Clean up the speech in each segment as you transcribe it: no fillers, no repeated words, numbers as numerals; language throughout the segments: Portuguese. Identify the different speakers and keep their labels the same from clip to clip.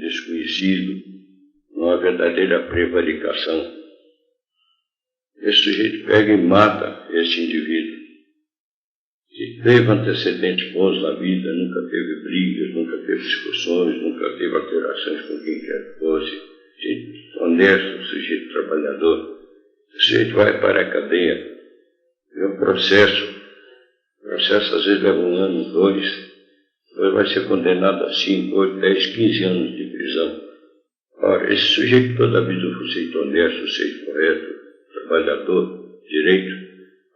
Speaker 1: desconhecido, numa verdadeira prevaricação. Esse sujeito pega e mata esse indivíduo. Que teve antecedentes bons na vida, nunca teve brigas, nunca teve discussões, nunca teve alterações com quem quer que fosse. Sujeito honesto, sujeito trabalhador. O sujeito vai para a cadeia. É um processo. O processo às vezes leva 1 ano, 2. Depois vai ser condenado a 5, 8, 10, 15 anos de prisão. Ora, esse sujeito toda a vida foi sujeito honesto, sujeito correto, trabalhador, direito,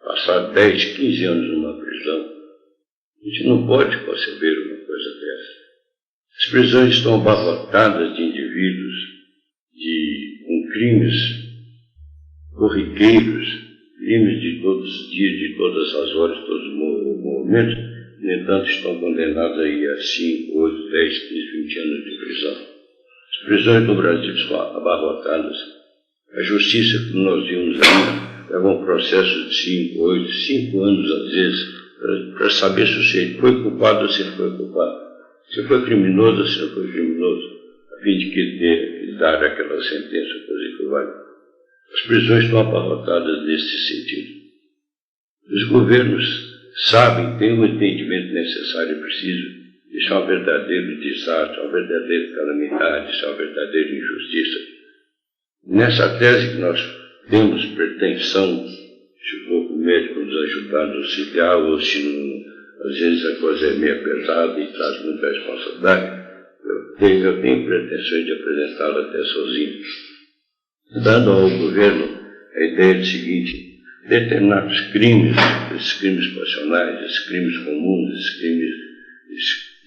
Speaker 1: passar 10, 15 anos numa prisão. A gente não pode conceber uma coisa dessa. As prisões estão abarrotadas de indivíduos com crimes corriqueiros, crimes de todos os dias, de todas as horas, todos os momentos. No entanto, estão condenados aí a 5, 8, 10, 15, 20 anos de prisão. As prisões no Brasil estão abarrotadas. A justiça, como nós vimos aí, leva um processo de 5, 8, 5 anos, às vezes, para saber se o sujeito foi culpado ou se não foi culpado. Se foi criminoso ou se não foi criminoso, a fim de que dar aquela sentença, coisa que vale. As prisões estão abarrotadas nesse sentido. Os governos sabem, têm o entendimento necessário e preciso. Isso é um verdadeiro desastre, uma verdadeira calamidade, isso é uma verdadeira injustiça. Nessa tese que nós temos pretensão, se o médico nos ajudar, nos auxiliar, ou se não, às vezes a coisa é meio pesada e traz muita responsabilidade, eu tenho pretensões de apresentá-la até sozinho, dando ao governo a ideia do seguinte: determinados crimes, esses crimes passionais, esses crimes comuns, esses crimes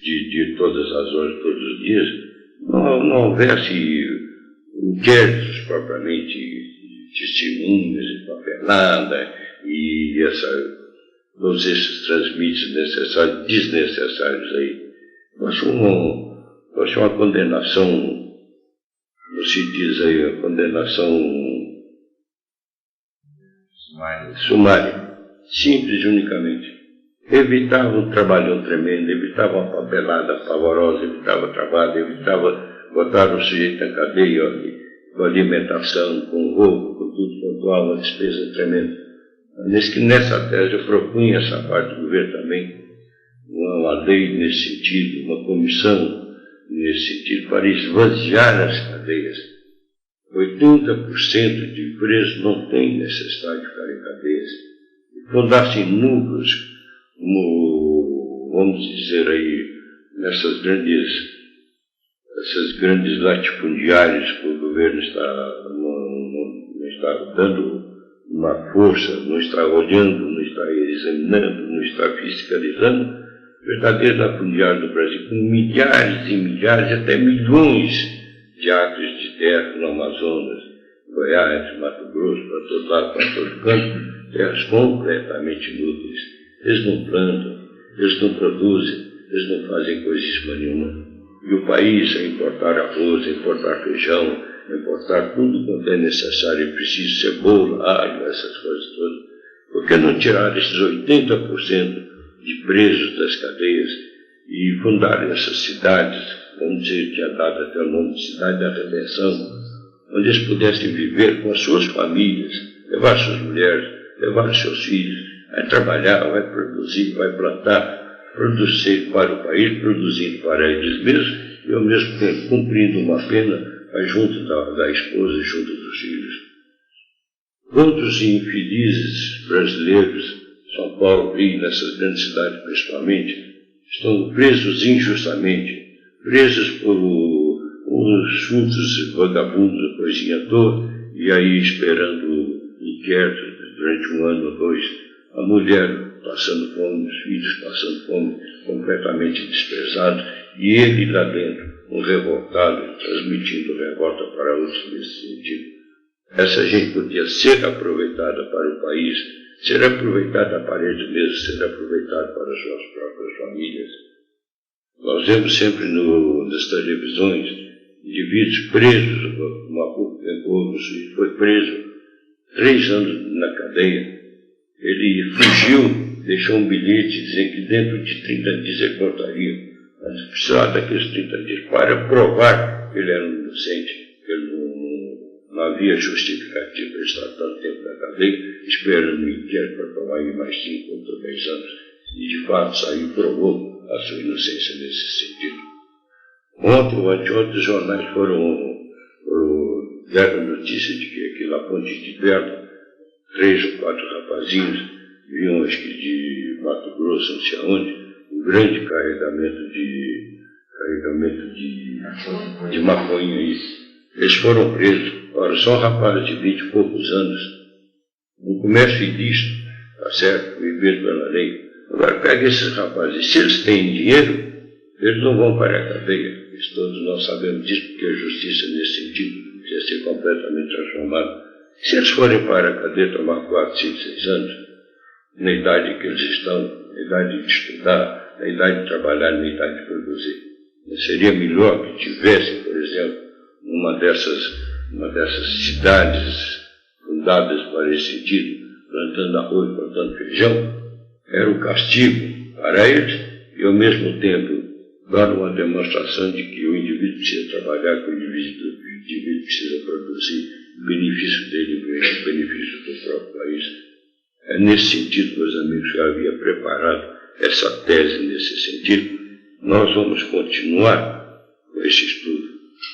Speaker 1: de todas as horas, todos os dias, não houvesse inquéritos propriamente, testemunhas e papelada, e todos esses transmites necessários, desnecessários aí. Fosse uma condenação, como se diz aí, a condenação sumária, simples e unicamente. Evitava um trabalhão tremendo, evitava uma papelada pavorosa, evitava trabalho, evitava botar o sujeito na cadeia, com alimentação, com roubo, com tudo quanto há, uma despesa tremenda. Nessa tese eu propunha essa parte do governo também, uma lei nesse sentido, uma comissão nesse sentido, para esvaziar as cadeias. 80% de presos não têm necessidade de ficar em cadeias. Fundassem núcleos, como, vamos dizer aí, essas grandes latifundiárias que o governo não está dando uma força, não está olhando, não está examinando, não está fiscalizando, verdadeiro latifundiário do Brasil, com milhares e milhares, até milhões de acres de terra no Amazonas, Goiás, Mato Grosso, para todo lado, para todo canto, terras completamente inúteis. Eles não plantam, eles não produzem, eles não fazem coisíssima nenhuma. E o país a importar arroz, a importar feijão, a importar tudo quanto é necessário e preciso, cebola, alho, essas coisas todas. Por que não tirar esses 80% de presos das cadeias e fundar essas cidades, vamos dizer, que é dado até o nome de Cidade da Redenção, onde eles pudessem viver com as suas famílias, levar suas mulheres, levar seus filhos, vai trabalhar, vai produzir, vai plantar, produzir para o país, produzindo para eles mesmos e ao mesmo tempo cumprindo uma pena junto da esposa e junto dos filhos. Quantos infelizes brasileiros, São Paulo, Rio, nessas grandes cidades principalmente, estão presos injustamente, presos por uns surtos vagabundos, coisinha à toa, e aí esperando inquérito durante 1 ano ou 2, a mulher passando fome, os filhos passando fome, completamente desprezados, e ele lá dentro, um revoltado, transmitindo revolta para outros nesse sentido. Essa gente podia ser aproveitada para o país, ser aproveitada para eles mesmos, ser aproveitada para as suas próprias famílias. Nós vemos sempre nas televisões indivíduos presos, há pouco tempo o sujeito foi preso, 3 anos na cadeia. Ele fugiu, deixou um bilhete dizendo que dentro de 30 dias ele voltaria. Mas precisava daqueles 30 dias para provar ele era um inocente, não havia justificativa para estar tanto tempo na cadeia, esperando o inquérito para tomar aí mais 5 ou 10 anos. E, de fato, saiu e provou a sua inocência nesse sentido. Ontem ou anteontem, os jornais deram notícia de que aqui na Ponte de Berna, 3 ou 4 rapazinhos vinham, acho que de Mato Grosso, não sei aonde, um grande carregamento de maconha aí. Eles foram presos. Ora, são rapazes de 20 e poucos anos, um comércio ilícito, tá certo, proibido pela lei. Agora pega esses rapazes, se eles têm dinheiro, eles não vão para a cadeia. Todos nós sabemos disso, porque a justiça nesse sentido precisa ser completamente transformada. Se eles forem para a cadeia tomar 4, 5, 6 anos, na idade que eles estão, na idade de estudar, na idade de trabalhar, na idade de produzir, seria melhor que tivessem, por exemplo, uma dessas cidades fundadas para esse sentido, plantando arroz, plantando feijão, era um castigo para eles e, ao mesmo tempo, dar uma demonstração de que o indivíduo precisa trabalhar, que o indivíduo precisa produzir, o benefício dele, o benefício do próprio país. É nesse sentido, meus amigos, que eu havia preparado essa tese nesse sentido. Nós vamos continuar com esse estudo,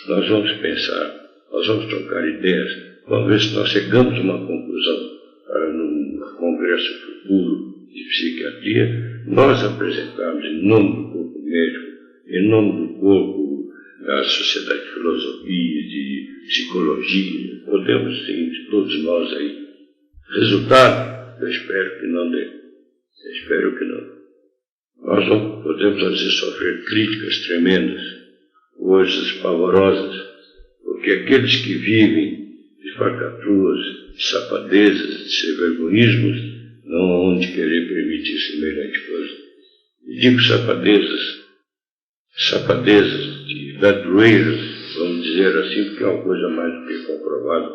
Speaker 1: nós vamos pensar, nós vamos trocar ideias, vamos ver se nós chegamos a uma conclusão para no Congresso Futuro de Psiquiatria, nós apresentarmos em nome do corpo médico, em nome do corpo da Sociedade de Filosofia, de Psicologia, podemos sim, todos nós aí. Resultado, eu espero que não dê. Eu espero que não. Nós não podemos, às vezes, sofrer críticas tremendas, coisas pavorosas, porque aqueles que vivem de falcatruas, de safadezas, de severgoísmos, não hão de querer permitir semelhante coisa. E digo safadezas de ladroeiras, vamos dizer assim, porque é uma coisa mais do que comprovada.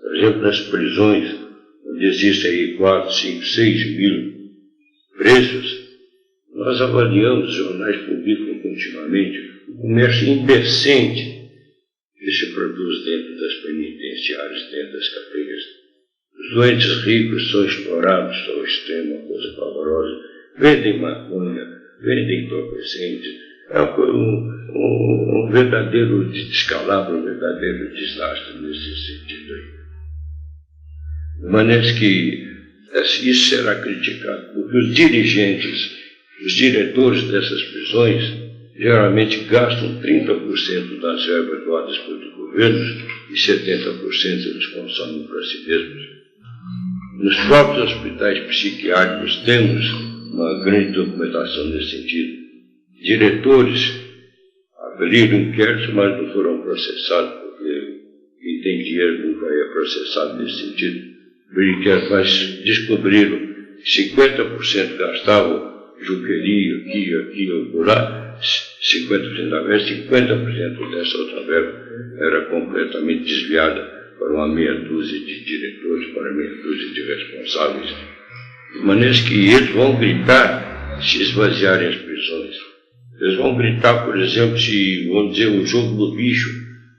Speaker 1: Por exemplo, nas prisões, onde existem aí 4, 5, 6 mil presos, nós avaliamos, os jornais publicam continuamente, o comércio indecente que se produz dentro das penitenciárias, dentro das cadeias. Os doentes ricos são explorados ao extremo, uma coisa pavorosa. Vendem maconha, vendem entorpecentes. É um verdadeiro descalabro, um verdadeiro desastre nesse sentido aí. De maneira que isso será criticado, porque os dirigentes, os diretores dessas prisões, geralmente gastam 30% das verbas doadas pelos governos e 70% eles consomem para si mesmos. Nos próprios hospitais psiquiátricos temos uma grande documentação nesse sentido. Diretores abriram inquéritos, mas não foram processados, porque quem tem dinheiro nunca é processado nesse sentido. Mas descobriram que 50% gastavam juqueria, aqui, lá, 50% da verba, 50% dessa outra verba era completamente desviada para uma meia dúzia de diretores, para meia dúzia de responsáveis. De maneira que eles vão gritar se esvaziarem as prisões. Eles vão gritar, por exemplo, se, vamos dizer, o jogo do bicho,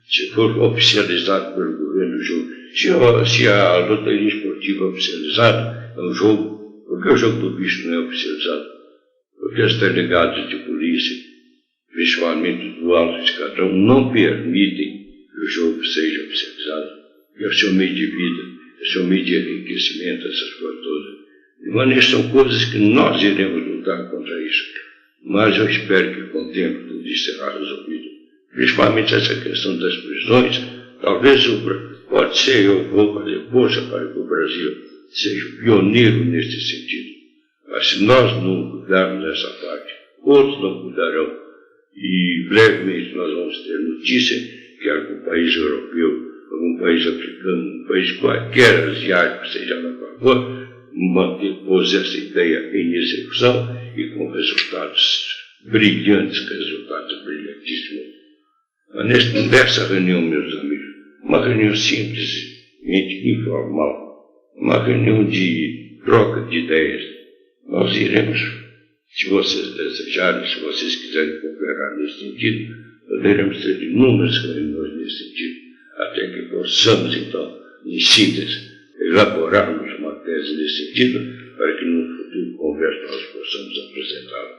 Speaker 1: se for oficializado pelo governo do jogo. Se a loteria esportiva é oficializada, é um jogo. Por que o jogo do bicho não é oficializado? Porque os delegados de polícia, principalmente do alto escadrão, não permitem que o jogo seja oficializado. É o seu meio de vida, é o seu meio de enriquecimento, essas coisas todas. De maneira que são coisas que nós iremos lutar contra isso. Mas eu espero que com o tempo tudo isso será resolvido. Principalmente essa questão das prisões. Talvez pode ser, eu vou fazer força para que o Brasil seja o pioneiro nesse sentido. Mas se nós não cuidarmos dessa parte, outros não cuidarão. E brevemente nós vamos ter notícia que algum país europeu, algum país africano, um país qualquer asiático, seja lá qual for, pôs essa ideia em execução e com resultados brilhantes, resultados brilhantíssimos. Mas nessa reunião, meus amigos, uma reunião simplesmente informal, uma reunião de troca de ideias, nós iremos Se vocês desejarem, se vocês quiserem cooperar nesse sentido, poderemos ter inúmeras reuniões nesse sentido, até que possamos, então, em síntese, elaborarmos uma tese nesse sentido, para que no futuro conversa nós possamos apresentá-la.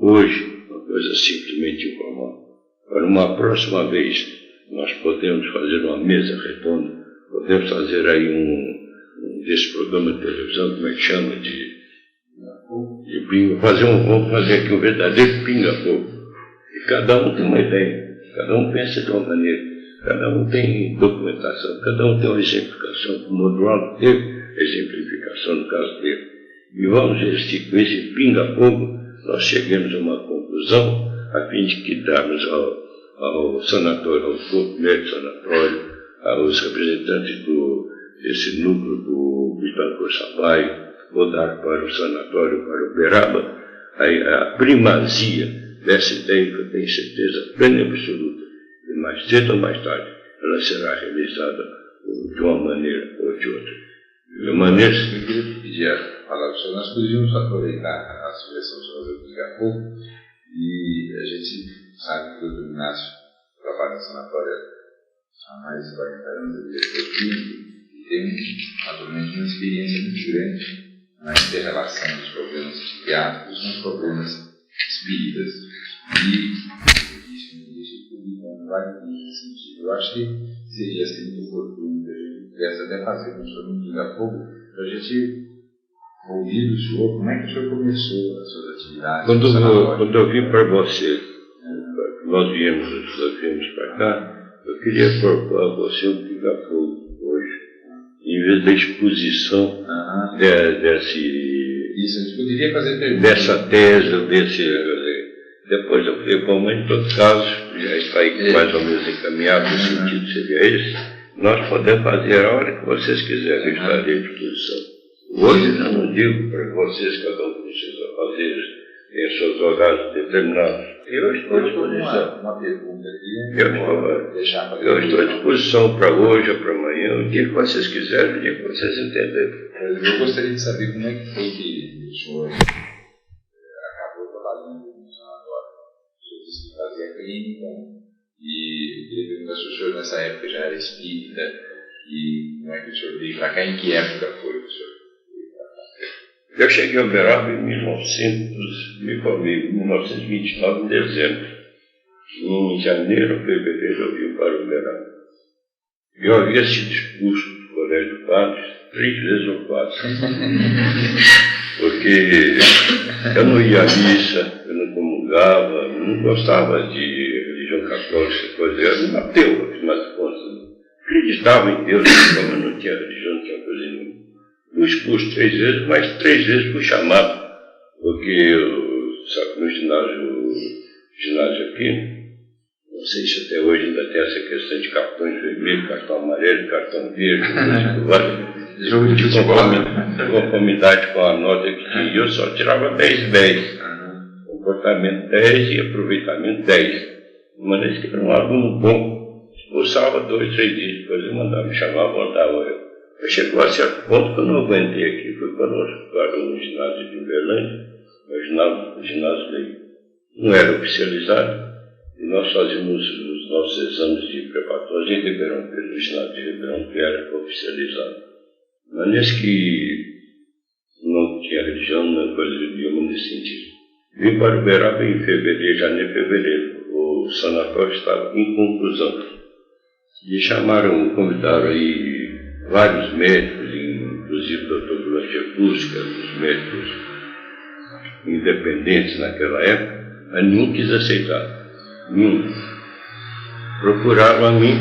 Speaker 1: Hoje, uma coisa simplesmente informal. Para uma próxima vez, nós podemos fazer uma mesa redonda, podemos fazer aí desse programa de televisão, como é que chama, vamos fazer aqui um verdadeiro pinga-fogo. E cada um tem uma ideia, cada um pensa de uma maneira, cada um tem documentação, cada um tem uma exemplificação, como o Eduardo teve exemplificação no caso dele. E vamos ver se com esse pinga-fogo nós cheguemos a uma conclusão a fim de que darmos ao sanatório, ao corpo médico sanatório, aos representantes desse núcleo do Bittencourt Sampaio, vou dar para o sanatório, para o Uberaba, a primazia dessa ideia que eu tenho certeza plena e absoluta. E mais cedo ou mais tarde ela será realizada de uma maneira ou de outra. De maneira...
Speaker 2: Eu queria te pedir a palavra do senhor. Nós podíamos aproveitar a sugestão do senhor José Pinga-Fogo e a gente sabe que o Dr. Inácio trabalha no sanatório há mais de 40 anos, ele é diretor clínico e tem, naturalmente, uma experiência muito grande na inter-relação dos problemas psiquiátricos com os problemas espíritas. E isso no início publicando vários livros nesse sentido. Eu acho que seria assim muito oportuno que a gente pudesse até fazer com o senhor Pinga-Fogo, para a gente ouvir do senhor como é que o senhor começou as suas atividades.
Speaker 1: Quando eu vim para você, nós viemos para cá, eu queria propor a você um Pinga-Fogo hoje, em vez da exposição
Speaker 2: Isso, a gente poderia fazer perguntas.
Speaker 1: Dessa tese, depois eu falei, bom, em todo caso, já está aí mais ou menos encaminhado, o sentido seria esse, nós podemos fazer a hora que vocês quiserem, eu estarei à disposição. Hoje eu não digo para vocês, cada um precisa fazer em seus horários determinados. Eu estou à disposição.
Speaker 2: Uma pergunta aqui.
Speaker 1: Eu estou à disposição para hoje ou para amanhã, o dia que vocês quiserem, o dia que vocês entenderem.
Speaker 2: Eu gostaria de saber como é que foi que o senhor acabou trabalhando no sanatório. O senhor disse que fazia clínica e eu queria perguntar se o senhor nessa época já era espírita e como é que o senhor veio para cá, em que época foi que o senhor veio para cá?
Speaker 1: Eu cheguei a Uberaba em 1929, em dezembro. Em janeiro ou fevereiro eu vim para Uberaba. Eu havia sido expulso do Colégio de Padres 3 vezes ou 4. Porque eu não ia à missa, eu não comungava, não gostava de religião católica, coisa. Eu era um ateu, afinal de contas. Acreditava em Deus, mas não tinha religião, não tinha coisa nenhuma. Fui expulso 3 vezes, mas 3 vezes fui chamado. Porque, sabe, no ginásio aqui, não sei se até hoje ainda tem essa questão de cartões vermelhos, cartão amarelo, cartão verde, jogo de conformidade com a nota que tinha. Eu só tirava 10. Comportamento 10 e aproveitamento 10. De maneira que era um aluno bom. Expulsava 2, 3 dias, depois eu mandava me chamar, voltava eu. Eu chegou a certo ponto que eu não aguentei aqui, fui para o ginásio de Uberlândia, o ginásio dele não era oficializado, e nós fazíamos os nossos exames de preparatórios em Ribeirão Preto, no ginásio de Ribeirão, que era oficializado. Mas que não tinha religião, não coisa de idioma nesse sentido. Vim para Uberaba em janeiro, fevereiro. O sanatório estava em conclusão. E convidaram aí vários médicos, inclusive o Dr. Blanche Fusca, os médicos independentes naquela época, mas nenhum quis aceitar. Nenhum. Procuraram a mim,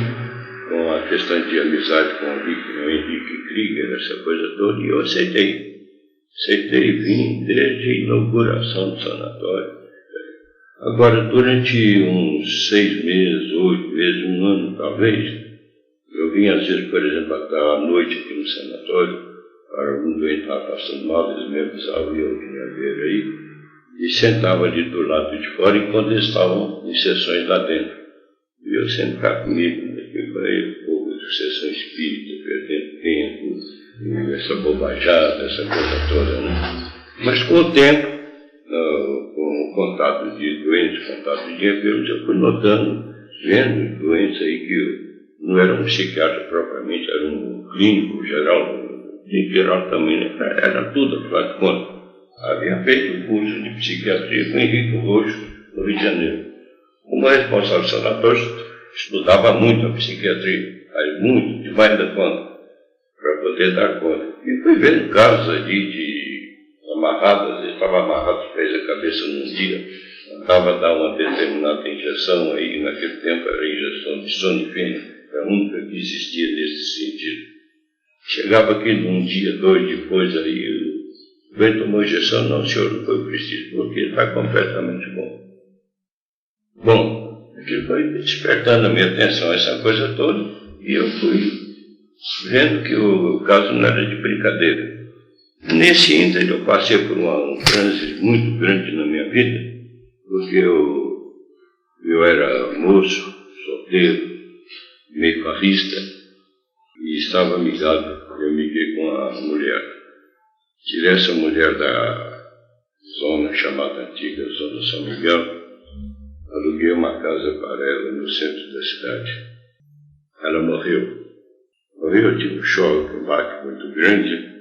Speaker 1: com a questão de amizade com o Henrique Krieger, essa coisa toda, e eu aceitei. Aceitei e vim desde a inauguração do sanatório. Agora, durante uns 6 meses, 8 meses, 1 ano talvez, eu vim às vezes, por exemplo, à noite aqui no sanatório, para algum doente estava passando mal, eles me avisavam e eu vinha ver aí, e sentava ali do lado de fora enquanto eles estavam em sessões lá dentro. E eu sempre cá comigo, naquele banheiro, pouco de sessão espírita, perdendo tempo, essa bobajada, essa coisa toda, né? Mas com o tempo, contato de doentes, contato de enfermos, eu fui notando, vendo doentes aí que não era um psiquiatra propriamente, era um clínico geral, em geral também, né? Era tudo, afinal de contas. Havia feito o curso de psiquiatria com Henrique Roxo, no Rio de Janeiro. Como responsável do sanatório, estudava muito a psiquiatria, mas muito, demais da conta, para poder dar conta. E fui vendo casos ali de amarradas, ele estava amarrado, fez a cabeça num dia, andava a dar uma determinada injeção, aí naquele tempo era a injeção de sonifênia, é a única que existia nesse sentido. Chegava aqui num dia, 2 depois, aí, veio tomar injeção, não, senhor, não foi preciso, porque ele está completamente bom. Bom, aquilo foi despertando a minha atenção, essa coisa toda, e eu fui vendo que o caso não era de brincadeira. Nesse ínterim eu passei por um trânsito muito grande na minha vida, porque eu era moço, solteiro, meio farrista, e estava amigado, eu amiguei com a mulher. Tirei essa mulher da zona chamada antiga Zona São Miguel, aluguei uma casa para ela no centro da cidade. Ela morreu. Eu tive um choque, um baque muito grande,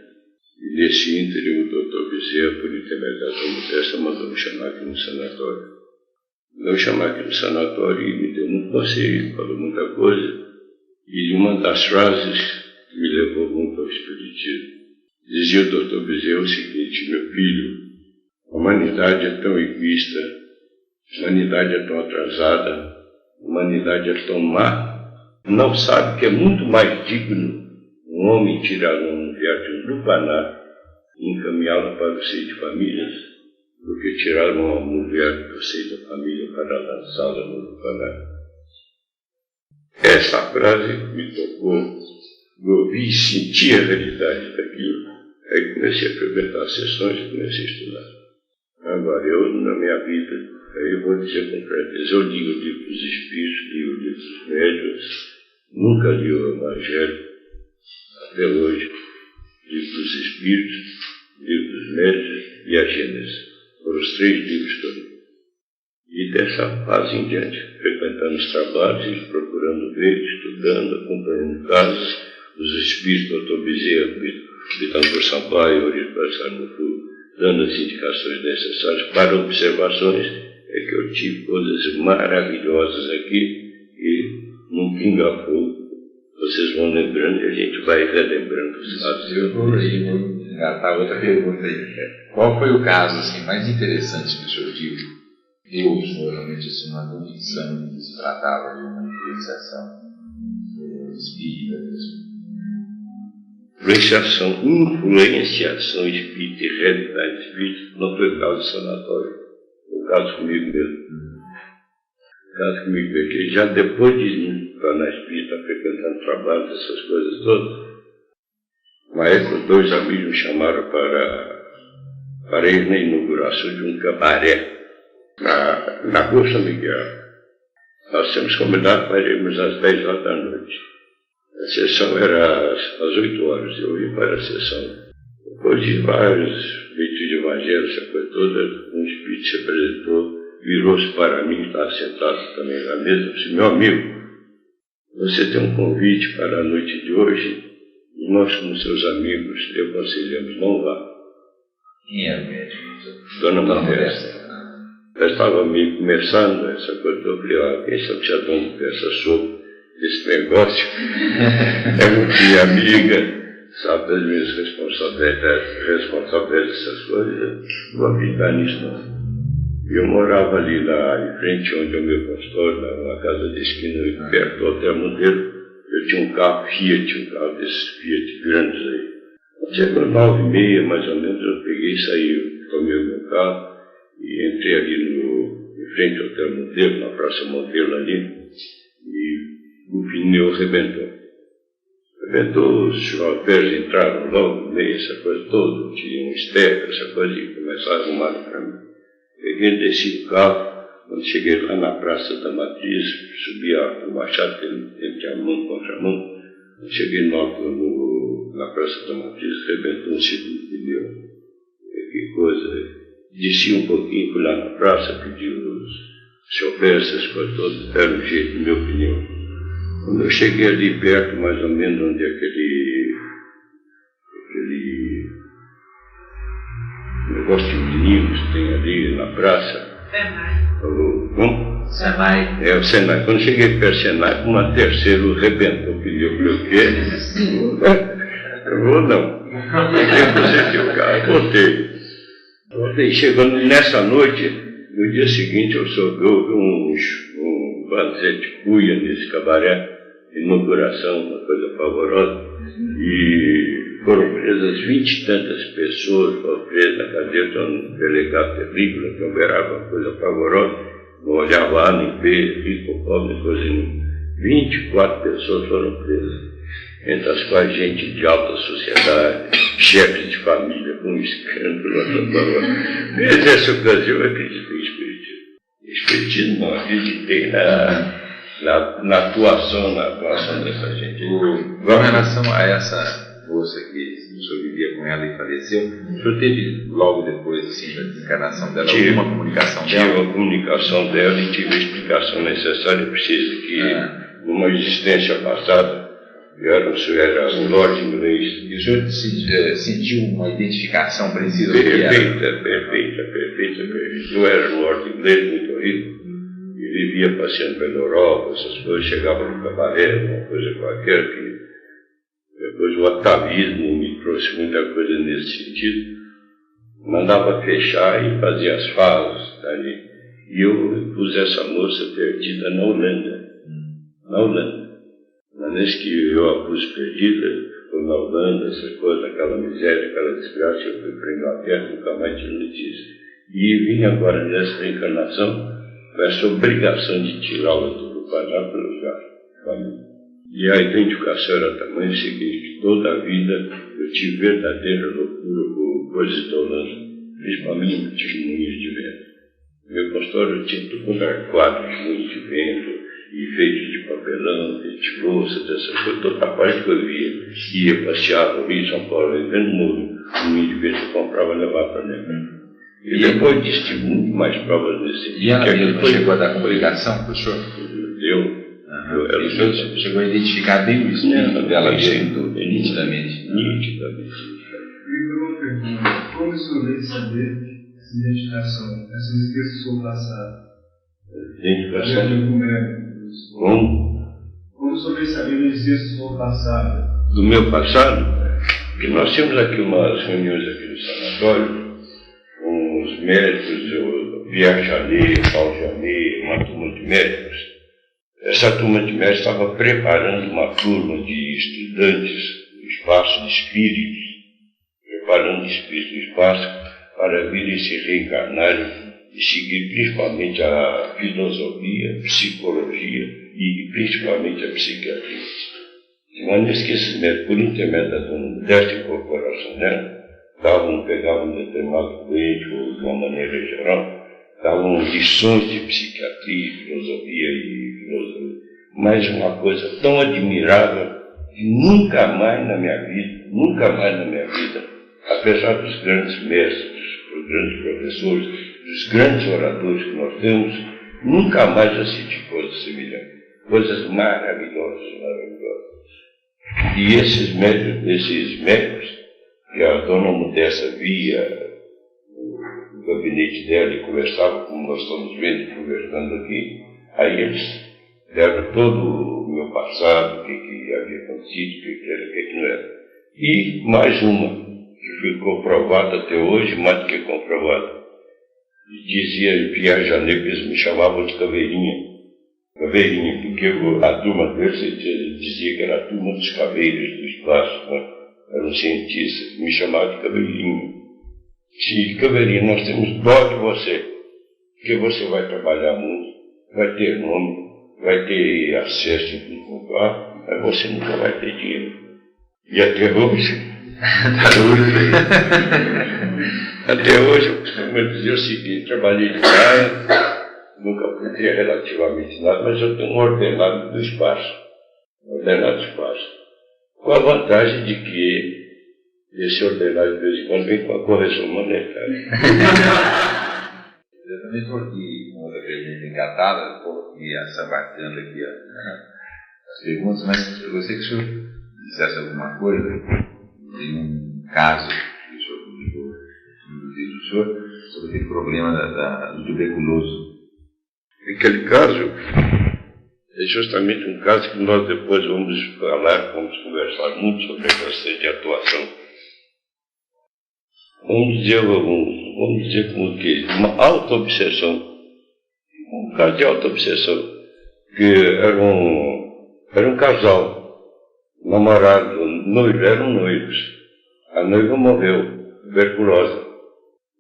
Speaker 1: e nesse ínterim o doutor Bezerra, por intermédio da modesta, mandou me chamar aqui no sanatório. Mandou me chamar aqui no sanatório e me deu muito conselho, falou muita coisa, e uma das frases que me levou muito ao espiritismo. Dizia o doutor Bezerra o seguinte: meu filho, a humanidade é tão egoísta, a humanidade é tão atrasada, a humanidade é tão má, não sabe que é muito mais digno um homem tirar uma mulher de um lupanar e encaminhá-la para o seio de famílias, do que tirar uma mulher do seio da família para lançá-la no lupanar. Essa frase me tocou, eu ouvi e senti a realidade daquilo. Aí comecei a frequentar as sessões e comecei a estudar. Agora, eu, na minha vida, eu vou dizer com franqueza, eu li o livro dos Espíritos, li o livro dos Médiuns, nunca li o Evangelho, até hoje. Livro dos Espíritos, livro dos Médiuns e a Gênesis. Foram os 3 livros que eu li. E dessa fase em diante, frequentando os trabalhos, procurando ver, estudando, acompanhando casos, os Espíritos, doutor Bezerra, Vitor Sampaio, Aurélio no Sul, dando as indicações necessárias para observações, é que eu tive coisas maravilhosas aqui e num pinga-fogo. Vocês vão lembrando e a gente vai relembrando os casos.
Speaker 2: Eu vou engatar outra pergunta aí. Qual foi o caso assim, mais interessante que o senhor viu? Realmente assim, uma convicção que se tratava de uma influenciação espírita mesmo.
Speaker 1: Influenciação espírita e realidade espírita não foi o caso do sanatório, foi o caso comigo mesmo. O caso comigo mesmo, que já depois de me tornar espírita, frequentando trabalhos, essas coisas todas, uma época 2 amigos me chamaram para ir na inauguração de um cabaré na Rua São Miguel. Nós tínhamos combinado para irmos às 10 horas da noite. A sessão era às 8 horas, eu ia para a sessão. Depois de vários vídeos de evangelho, essa coisa toda, um espírito se apresentou, virou-se para mim, estava sentado também na mesa, disse: meu amigo, você tem um convite para a noite de hoje, e nós, como seus amigos, lhe aconselhamos, não vá.
Speaker 2: Quem é o médico?
Speaker 1: Dona Modesta. Eu estava meio começando essa coisa, eu falei: quem sabe se a Dona Modesta soube desse negócio? É muito amiga, sabe das minhas responsabilidades dessas coisas, não vou acreditar nisso não. Eu morava ali em frente onde é o meu consultório, na casa de esquina, perto do Hotel Modelo. Eu tinha um carro Fiat, um carro desses Fiat grandes aí. Chegou 9h30, mais ou menos, eu peguei e saí, tomei o meu carro e entrei ali em frente ao Hotel Modelo, na Praça Modelo ali, e o pneu arrebentou. Os chauffeurs entraram logo no meio, essa coisa toda, tinha um esteco, essa coisa, e começaram a arrumar para mim. Peguei, desci o carro, quando cheguei lá na Praça da Matriz, subi a Machado, que ele tinha mão contra mão. Quando cheguei na Praça da Matriz, arrebentou um segundo pneu. Que coisa, desci um pouquinho, fui lá na praça, pedi os chofés, essas coisas todas, deram um jeito, na minha opinião. Quando eu cheguei ali perto, mais ou menos, onde é aquele negócio de meninos que tem ali na praça.
Speaker 3: Senai.
Speaker 1: Como?
Speaker 3: Senai.
Speaker 1: É, o Senai. Quando cheguei perto do Senai, uma terceira rebentou, que eu falei, o quê? Eu vou não. Eu consegui o carro, voltei. Chegando nessa noite, no dia seguinte, eu soube, houve um banzete cuia nesse cabaré, inauguração, uma coisa pavorosa, e foram presas 20 e tantas pessoas, foram presas na cadeia, um delegado terrível, que operava uma coisa pavorosa, não olhava A nem B, rico, pobre, coisa nenhuma. 24 pessoas foram presas, entre as quais gente de alta sociedade, chefes de família, com um escândalo, desde essa ocasião eu acreditei em espiritismo. Espiritismo não, acreditei na atuação dessa gente.
Speaker 2: Com relação a essa moça que o senhor vivia com ela e faleceu, o senhor teve logo depois assim, da desencarnação dela alguma comunicação dela?
Speaker 1: Tive a comunicação dela e tive a explicação necessária. Preciso que, numa existência passada, eu era um lord inglês.
Speaker 2: E o senhor sentiu uma identificação precisa?
Speaker 1: Perfeita. Eu era um lord inglês muito rico. E vivia passeando pela Europa, essas coisas, chegava no cabaré, uma coisa qualquer, que depois o atavismo me trouxe muita coisa nesse sentido. Mandava fechar e fazia as falas ali. E eu pus essa moça perdida na Holanda. Na vez que eu a pus perdida, foi na Holanda, essas coisas, aquela miséria, aquela desgraça, eu fui para a Inglaterra, nunca mais tive notícia. E vim agora nessa reencarnação, com essa obrigação de tirá-la do grupo para pelo lugar. E a identificação era tamanho seguinte, que toda a vida eu tive verdadeira loucura por coisas da Holanda, principalmente testemunhas de vento. Meu consultório tinha tudo quadros muito de vento, e feitos de papelão, feitos de louças, essas coisas, toda a parte que eu via. Ia passear no Rio, São Paulo, vendendo muro, um de vez eu comprava e levava para dentro. E depois disso tive muito mais provas nesse sentido.
Speaker 2: E ela depois chegou a dar comunicação para o senhor?
Speaker 1: O
Speaker 2: senhor chegou a identificar bem o espírito dela, sem dúvida, nitidamente.
Speaker 1: E
Speaker 4: uma pergunta, como o senhor veio saber essa identificação, essa esqueça do passado?
Speaker 1: Identificação? Como
Speaker 4: o senhor veio saber do esqueça do passado?
Speaker 1: Do meu passado? Porque nós temos aqui umas reuniões aqui no sanatório, os médicos, o Pierre Janet, Paulo Janet, uma turma de médicos. Essa turma de médicos estava preparando uma turma de estudantes do espaço de espíritos, preparando espíritos do espaço para virem se reencarnarem e seguir principalmente a filosofia, a psicologia e principalmente a psiquiatria. De maneira que esses médicos, por intermédio desta incorporação dela, pegavam um determinado doente, ou de uma maneira geral, davam lições de psiquiatria, filosofia e filosofia. Mas uma coisa tão admirável que nunca mais na minha vida, apesar dos grandes mestres, dos grandes professores, dos grandes oradores que nós temos, nunca mais assisti coisas semelhantes. Coisas maravilhosas. E esses médicos, que a dona Modesta via no gabinete dela e conversava, como nós estamos vendo, conversando aqui, aí eles deram todo o meu passado, o que havia acontecido, o que era, o que não era. E mais uma, que foi comprovada até hoje, mais do que comprovada. E dizia Pierre Janet que eles me chamavam de Caveirinha, porque a turma deles dizia que era a turma dos caveiros do espaço, né? Era um cientista, me chamava de Caveirinha. Caveirinha, nós temos dó de você, porque você vai trabalhar muito, vai ter nome, vai ter acesso em todo lugar, mas você nunca vai ter dinheiro. E até hoje, até hoje eu costumo dizer o seguinte: trabalhei de praia, nunca pude ter relativamente nada, mas eu tenho um ordenado do espaço, com a vantagem de que Esse ordenado de vez em quando vem com a correção monetária.
Speaker 2: Exatamente porque, uma outra pergunta engatada, e sabateando aqui as perguntas, mas eu gostaria que o senhor dissesse alguma coisa em um caso que o senhor publicou no vídeo do senhor sobre aquele problema do tuberculoso.
Speaker 1: Aquele caso é justamente um caso que nós depois vamos falar, vamos conversar muito sobre a questão de atuação. Vamos dizer como que uma auto-obsessão. Um caso de auto-obsessão. Que era um casal, namorado, noivo, eram noivos. A noiva morreu, tuberculose.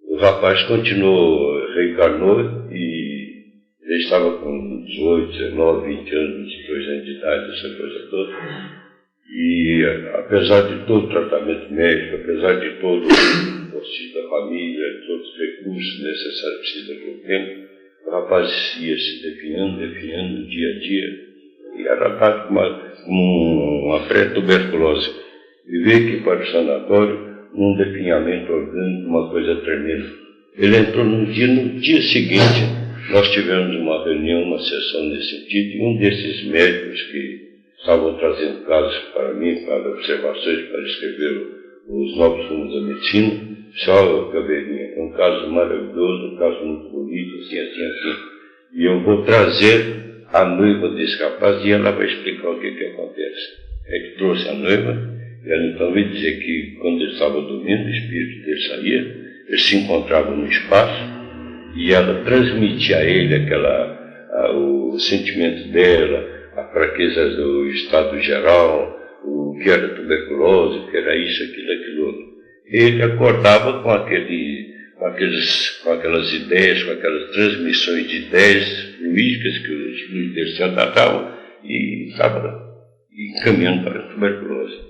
Speaker 1: O rapaz continuou, reencarnou e ele estava com 18, 19, 20 anos, 22 anos de idade, essa coisa toda. E apesar de todo o tratamento médico, apesar de todo o auxílio da família, de todos os recursos necessários para aquele tempo, o rapaz ia se definhando dia a dia, e era dado como uma pré-tuberculose. E veio aqui para o sanatório um definhamento orgânico, uma coisa tremenda. Ele entrou no dia seguinte, nós tivemos uma reunião, uma sessão nesse sentido, e um desses médicos que estavam trazendo casos para mim, para observações, para escrever os novos rumos da medicina. Só, Caveirinha, é um caso maravilhoso, um caso muito bonito, assim. E eu vou trazer a noiva desse rapaz e ela vai explicar o que acontece. Ele trouxe a noiva, e ela então veio dizer que quando ele estava dormindo, o espírito dele saía, ele se encontrava no espaço, e ela transmitia a ele o sentimento dela, a fraqueza do estado geral, o que era tuberculose, o que era isso, aquilo outro. Ele acordava com aquelas ideias, com aquelas transmissões de ideias fluídicas que os fluidos dele se adaptavam e estava caminhando para a tuberculose.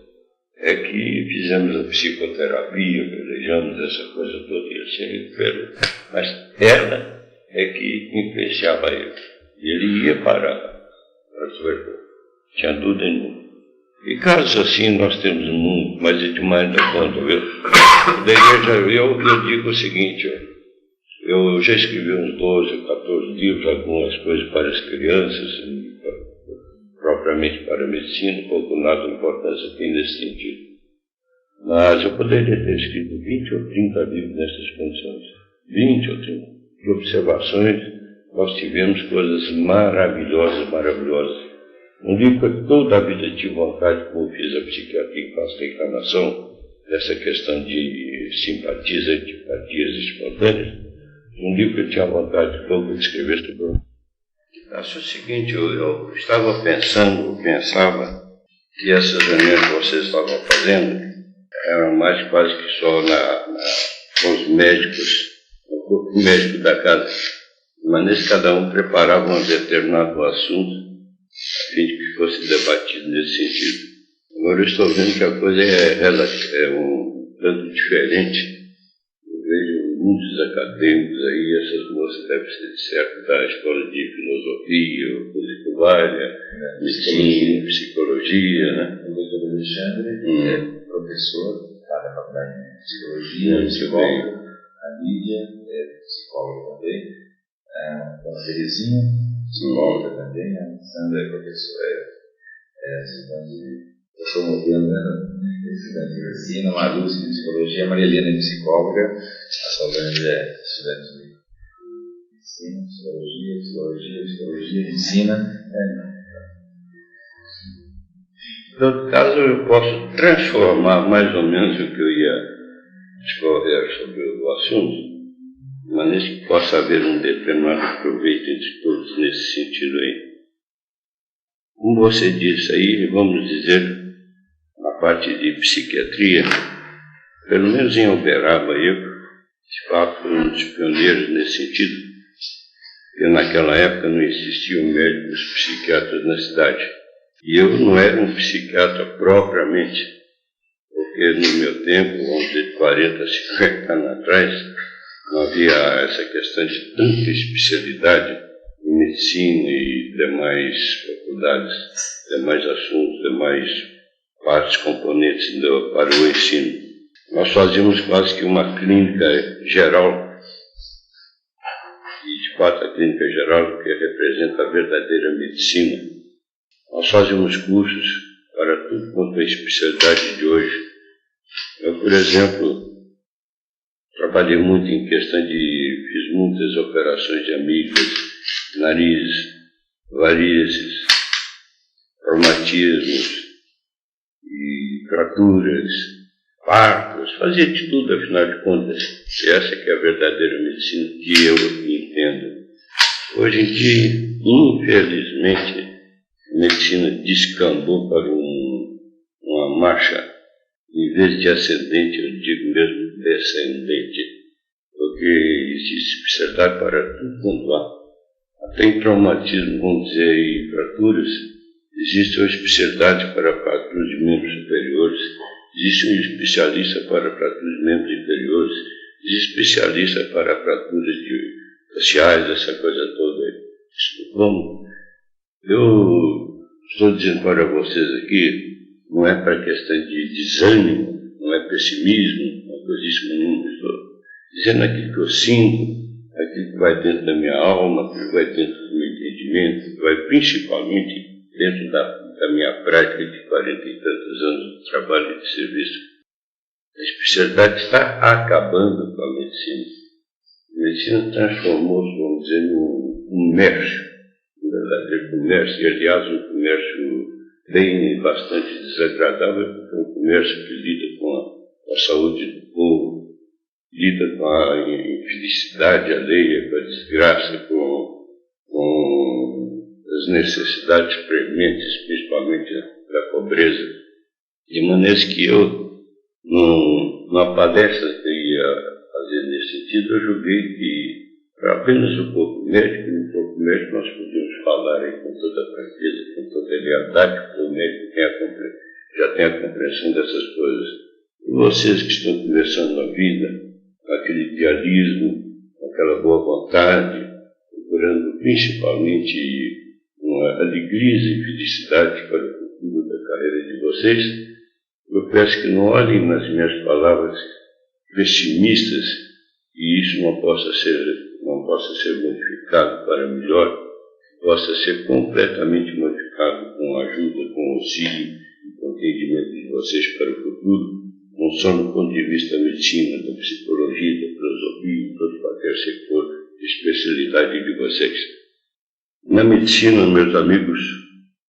Speaker 1: É que fizemos a psicoterapia, pelejamos essa coisa toda e ele se recuperou. Mas ela é que influenciava ele. Ele ia para a tuberculose. Não tinha dúvida nenhuma. E casos assim nós temos muito, mas é demais da conta, viu? Eu digo o seguinte, eu já escrevi uns 12, 14 livros, algumas coisas para as crianças, propriamente para a medicina, pouco nada de importância tem nesse sentido. Mas eu poderia ter escrito 20 ou 30 livros nessas condições. 20 ou 30. De observações, nós tivemos coisas maravilhosas. Um livro que toda a vida tive vontade, como fiz a psiquiatria em face da encarnação, dessa questão de simpatias, antipatias espontâneas. Um livro que eu tinha vontade de escrever sobre o acho o seguinte, eu estava pensava que essas reuniões que vocês estavam fazendo eram mais quase que só com os médicos, o corpo médico da casa. De maneira que cada um preparava um determinado assunto a fim de que fosse debatido nesse sentido. Agora eu estou vendo que a coisa é um tanto diferente. Eu vejo muitos acadêmicos aí, essas moças devem ser de certo da escola de filosofia, curriculária, medicina, psicologia, né?
Speaker 2: O doutor Alexandre é professor da faculdade de psicologia, psicólogo. A Lídia é psicóloga também. A dona Terezinha, psicóloga também. A Sandra é professora, promovendo estudante de medicina, a Marúcia de psicologia, a Maria Helena é psicóloga, a Solange é estudante de medicina, psicologia, medicina.
Speaker 1: Em todo caso, eu posso transformar mais ou menos o que eu ia discorrer sobre o assunto, de maneira que possa haver um determinado proveito entre todos nesse sentido aí. Como você disse aí, vamos dizer, na parte de psiquiatria, pelo menos em Uberaba, eu, de fato, fui um dos pioneiros nesse sentido, porque naquela época não existiam médicos psiquiatras na cidade. E eu não era um psiquiatra propriamente, porque no meu tempo, vamos dizer, de 40, 50 anos atrás, não havia essa questão de tanta especialidade em medicina e demais faculdades, demais assuntos, demais partes, componentes para o ensino. Nós fazíamos quase que uma clínica geral, e de fato a clínica geral que representa a verdadeira medicina. Nós fazíamos cursos para tudo quanto é especialidade de hoje. Eu, por exemplo, trabalhei muito em questão fiz muitas operações de amígdalas, narizes, varizes, reumatismos e fraturas, partos, fazia de tudo, afinal de contas. E essa que é a verdadeira medicina que eu entendo. Hoje em dia, infelizmente, a medicina descambou para uma marcha, em vez de ascendente, eu digo mesmo descendente, porque existe especialidade para tudo quanto há. Até em traumatismo, vamos dizer, e fraturas, existe uma especialidade para fraturas de membros superiores, existe um especialista para fraturas de membros inferiores, existe especialista para fraturas faciais, essa coisa toda. Vamos, eu estou dizendo para vocês aqui, não é para questão de desânimo, não é pessimismo, não é coisíssimo nenhum. Estou dizendo aquilo que eu sinto, aquilo que vai dentro da minha alma, aquilo que vai dentro do meu entendimento, que vai principalmente dentro da minha prática de 40 e tantos anos de trabalho e de serviço. A especialidade está acabando com a medicina. A medicina transformou-se, vamos dizer, num comércio, um verdadeiro comércio, e aliás um comércio bem bastante desagradável, porque é um comércio que lida com a saúde do povo, lida com a infelicidade alheia, com a desgraça, com as necessidades prementes, principalmente da pobreza. De maneira que eu, numa palestra que eu ia fazer nesse sentido, eu julguei que para apenas o corpo médico, no corpo médico nós podíamos falar aí com toda franqueza, com toda lealdade, porque o médico já tem a compreensão dessas coisas. E vocês que estão começando a vida, com aquele idealismo, com aquela boa vontade, procurando principalmente uma alegria e felicidade para o futuro da carreira de vocês, eu peço que não olhem nas minhas palavras pessimistas e isso não possa ser modificado para melhor, possa ser completamente modificado com a ajuda, com o auxílio e com o entendimento de vocês para o futuro, não só do ponto de vista da medicina, da psicologia, da filosofia, todo qualquer setor de especialidade de vocês. Na medicina, meus amigos,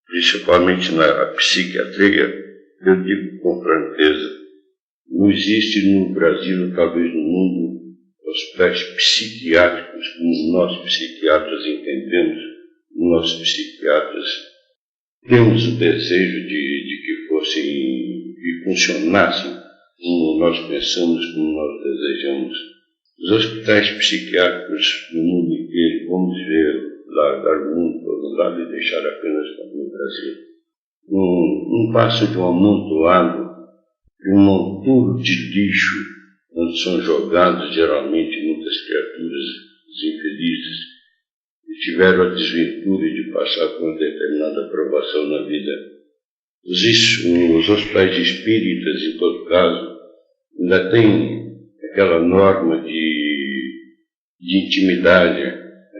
Speaker 1: principalmente na psiquiatria, eu digo com franqueza, não existe no Brasil, talvez no mundo, hospitais psiquiátricos como nós psiquiatras entendemos, nós psiquiatras temos o desejo de que fossem, que funcionassem como nós pensamos, como nós desejamos. Os hospitais psiquiátricos no mundo inteiro, vamos ver, largar o mundo todo lado e deixar apenas no Brasil. Não passa de um amontoado, de um monturo de lixo, onde são jogados geralmente muitas criaturas infelizes que tiveram a desventura de passar por uma determinada aprovação na vida. Os hospitais espíritas, em todo caso, ainda têm aquela norma de intimidade,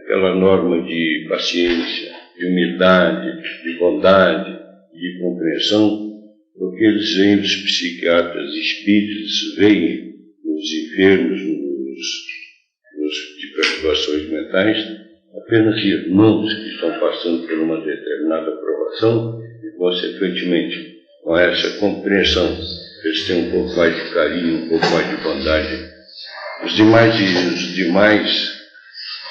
Speaker 1: aquela norma de paciência, de humildade, de bondade, de compreensão, porque eles veem os psiquiatras espíritas, veem os enfermos de perturbações mentais, apenas irmãos que estão passando por uma determinada provação e, consequentemente, com essa compreensão, eles têm um pouco mais de carinho, um pouco mais de bondade. Os demais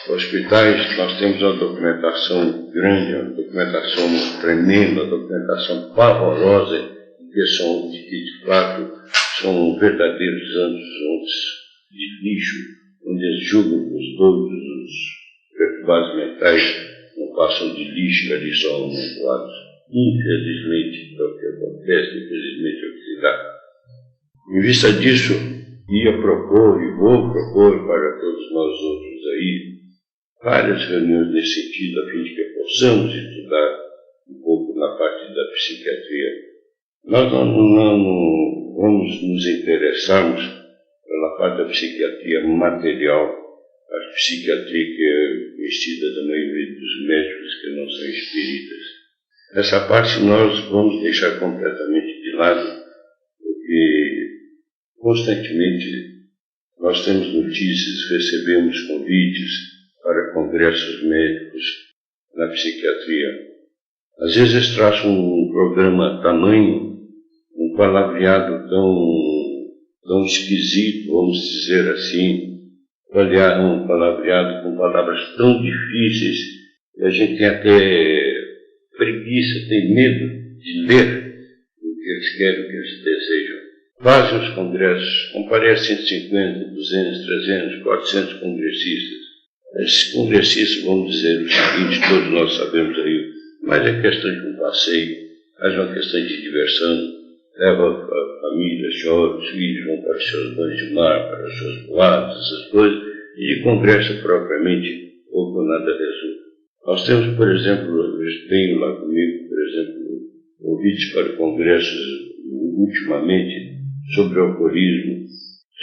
Speaker 1: hospitais, nós temos uma documentação grande, uma documentação tremenda, uma documentação pavorosa, que de fato são verdadeiros anos de lixo, onde eles julgam os doidos, os perturbados mentais, não passam de lixo, ali são amontoados. Infelizmente, é o que acontece, infelizmente é o que se dá. Em vista disso, ia propor e vou propor para todos nós outros aí várias reuniões nesse sentido, a fim de que possamos estudar um pouco na parte da psiquiatria. Nós não vamos nos interessarmos pela parte da psiquiatria material, a psiquiatria que é vestida da maioria dos médicos que não são espíritas. Essa parte nós vamos deixar completamente de lado, porque constantemente nós temos notícias, recebemos convites para congressos médicos na psiquiatria. Às vezes eles traçam um programa tamanho, um palavreado tão esquisito, vamos dizer assim, um palavreado com palavras tão difíceis, que a gente tem até preguiça, tem medo de ler o que eles querem, o que eles desejam. Fazem os congressos, comparecem 50, 200, 300, 400 congressistas. Esses congressistas vão dizer o seguinte, todos nós sabemos aí, mas é questão de um passeio, mas é uma questão de diversão, leva a família, chora, os filhos vão para os seus banhos de mar, para os seus boatos, essas coisas, e de congresso propriamente pouco ou nada resulta. Nós temos, por exemplo, eu tenho lá comigo, por exemplo, convites para congressos ultimamente sobre alcoolismo,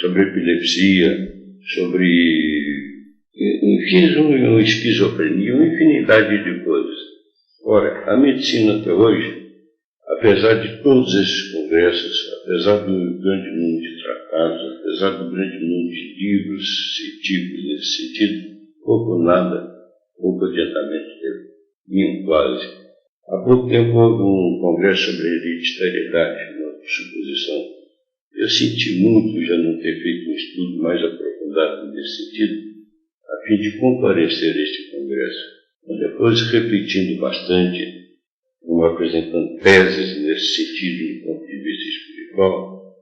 Speaker 1: sobre epilepsia, sobre, enfim, esquizofrenia, uma infinidade de coisas. Ora, a medicina até hoje, apesar de todos esses congressos, apesar do grande número de tratados, apesar do grande número de livros científicos nesse sentido, pouco ou nada, pouco adiantamento teve, nenhum quase. Há pouco tempo houve um congresso sobre hereditariedade, uma suposição. Eu senti muito já não ter feito um estudo mais aprofundado nesse sentido, a fim de comparecer a este congresso. Mas depois, refletindo bastante, apresentando teses nesse sentido, do ponto de vista espiritual,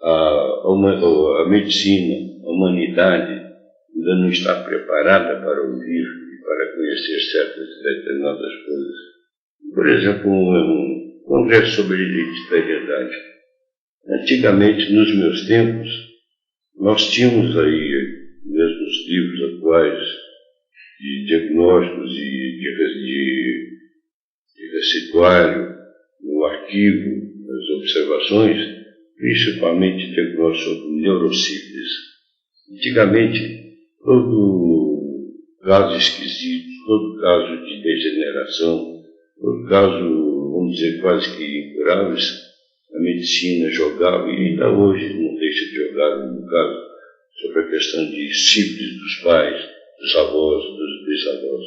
Speaker 1: a medicina, a humanidade ainda não está preparada para ouvir e para conhecer certas determinadas coisas. Por exemplo, um congresso sobre hereditariedade. Antigamente, nos meus tempos, nós tínhamos aí, mesmo nos livros atuais, de diagnósticos e de receituário, no arquivo, nas observações, principalmente diagnóstico sobre neurosífilis. Antigamente, todo caso esquisito, todo caso de degeneração, todo caso, vamos dizer, quase que incuráveis, a medicina jogava, e ainda hoje não deixa de jogar um caso sobre a questão de sífilis dos pais, dos avós, dos bisavós.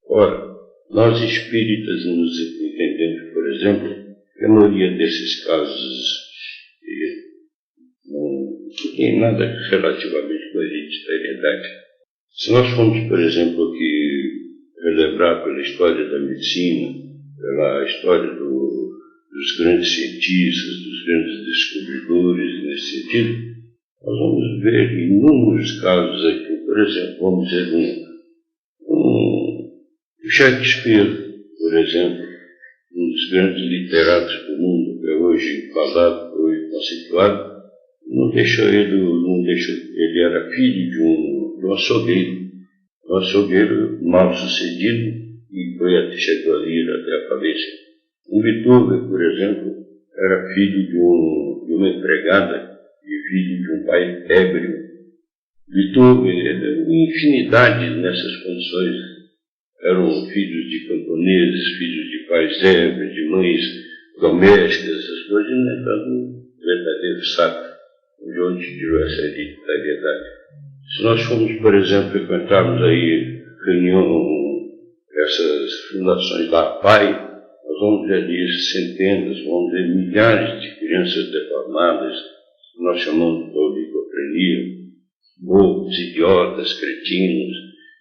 Speaker 1: Ora, nós espíritas nos entendemos, por exemplo, que a maioria desses casos não tem nada relativamente com a hereditariedade. Se nós formos, por exemplo, aqui relembrar pela história da medicina, pela história dos grandes cientistas, dos grandes descobridores nesse sentido, nós vamos ver inúmeros casos aqui. Por exemplo, vamos dizer Shakespeare, por exemplo, um dos grandes literatos do mundo, que é hoje falado, hoje conceituado, ele era filho de um açougueiro mal sucedido e chegou a ir até a falência. O Beethoven, por exemplo, era filho de uma empregada e filho de um pai ébrio. Beethoven, uma infinidade nessas condições, eram filhos de camponeses, filhos de pais ébrios, de mães domésticas, essas coisas, e um verdadeiro saco de onde tirou essa hereditariedade. Se nós formos, por exemplo, frequentarmos aí essas fundações da PAI, nós vamos ver ali centenas, vamos ver milhares de crianças deformadas, que nós chamamos de oligofrenia, bobos, idiotas, cretinos,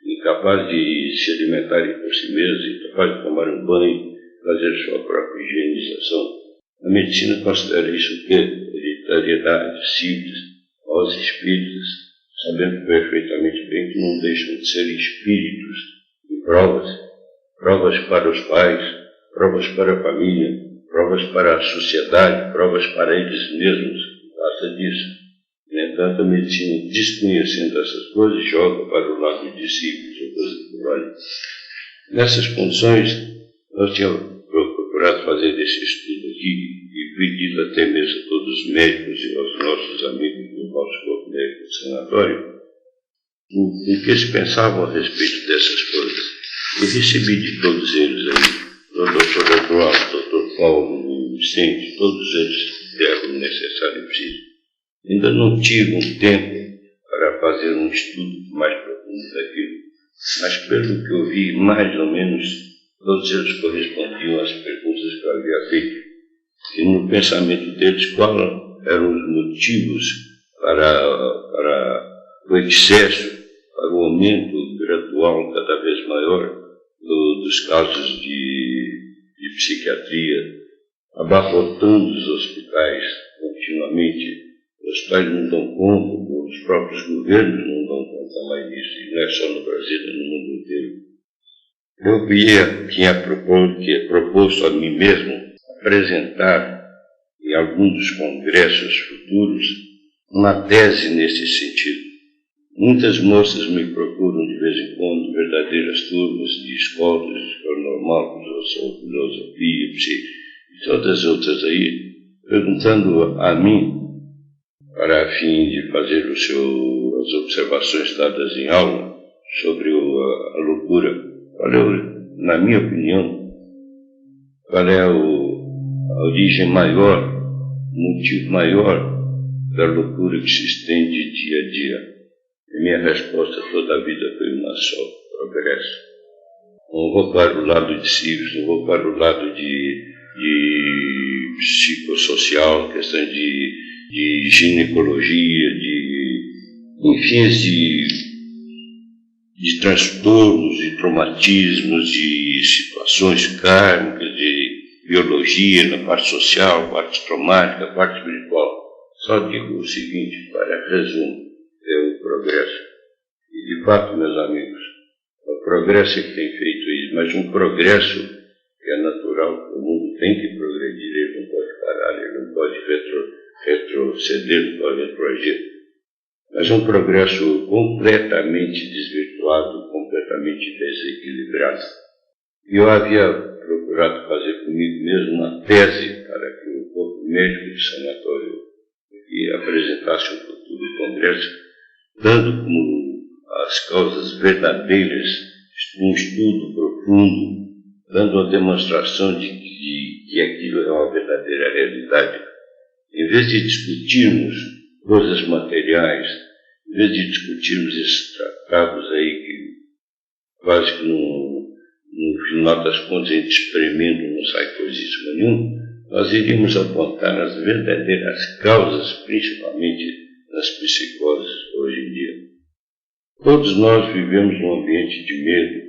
Speaker 1: incapazes de se alimentarem por si mesmos, incapazes de tomar um banho, fazer sua própria higienização. A medicina considera isso o quê? Hereditariedade, sífilis, aos espíritos, sabendo perfeitamente bem que não deixam de ser espíritos e provas para os pais, provas para a família, provas para a sociedade, provas para eles mesmos. Basta disso. No entanto, a medicina, desconhecendo essas coisas, joga para o lado de sífilis ou coisa que vale. Nessas condições, nós tínhamos procurado fazer esse estudo aqui e pedido até mesmo a todos os médicos e aos nossos amigos do nosso corpo médico do sanatório, o que eles pensavam a respeito dessas coisas. E recebi de todos eles aí, o Dr. Eduardo, o Dr. Paulo, o Vicente, todos eles deram o necessário e preciso. Ainda não tive um tempo para fazer um estudo mais profundo daquilo, mas pelo que eu vi, mais ou menos, todos eles correspondiam às perguntas que eu havia feito. E no pensamento deles, quais eram os motivos para o excesso, para o aumento gradual cada vez maior dos casos de psiquiatria, abarrotando os hospitais continuamente. Os hospitais não dão conta, os próprios governos não dão conta mais disso, e não é só no Brasil, é no mundo inteiro. Eu tinha proposto a mim mesmo apresentar em algum dos congressos futuros uma tese nesse sentido. Muitas moças me procuram de vez em quando, verdadeiras turmas de escola normal, filosofia, e todas as outras aí, perguntando a mim, para a fim de fazer as observações dadas em aula sobre a loucura. Na minha opinião, qual é a origem maior, o motivo maior da loucura que se estende dia a dia? A minha resposta toda a vida foi uma só: progresso. Não vou para o lado de cívios, não vou para o lado de psicossocial, questão de ginecologia, enfim, de transtornos, de traumatismos, de situações kármicas, de biologia, na parte social, parte traumática, parte espiritual. Só digo o seguinte, para resumo, é o progresso. E de fato, meus amigos, o progresso é que tem feito isso, mas um progresso que é natural, o mundo tem que progredir, ele não pode parar, ele não pode retroceder, não pode retroagir. Mas um progresso completamente desvirtuado, completamente desequilibrado. E eu havia procurado fazer comigo mesmo uma tese para que o corpo médico do sanatório apresentasse um futuro congresso, dando como as causas verdadeiras um estudo profundo, dando uma demonstração de que aquilo é uma verdadeira realidade. Em vez de discutirmos coisas materiais, em vez de discutirmos esses tratados aí que quase que no final das contas a gente espremendo não sai coisíssima nenhuma, nós iríamos apontar as verdadeiras causas, principalmente nas psicoses hoje em dia. Todos nós vivemos num ambiente de medo,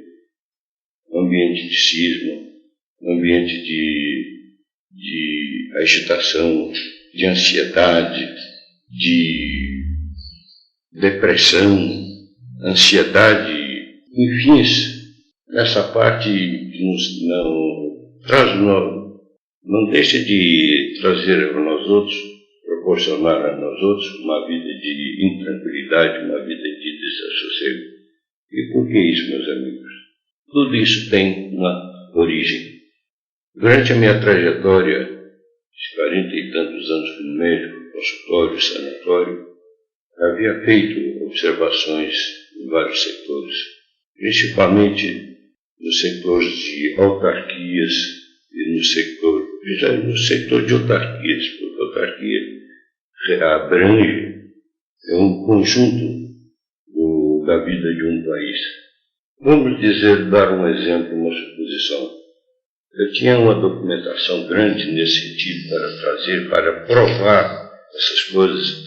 Speaker 1: num ambiente de cisma, num ambiente de agitação, de ansiedade, de depressão, ansiedade, enfim, essa parte que não deixa de trazer a nós outros, proporcionar a nós outros uma vida de intranquilidade, uma vida de desassossego. E por que isso, meus amigos? Tudo isso tem uma origem. Durante a minha trajetória, de 40 e tantos anos como médico, consultório, sanatório, havia feito observações em vários setores, principalmente nos setores de autarquias e no setor de autarquias, porque a autarquia abrange um conjunto da vida de um país. Vamos dar um exemplo, uma suposição. Eu tinha uma documentação grande nesse sentido para trazer, para provar essas coisas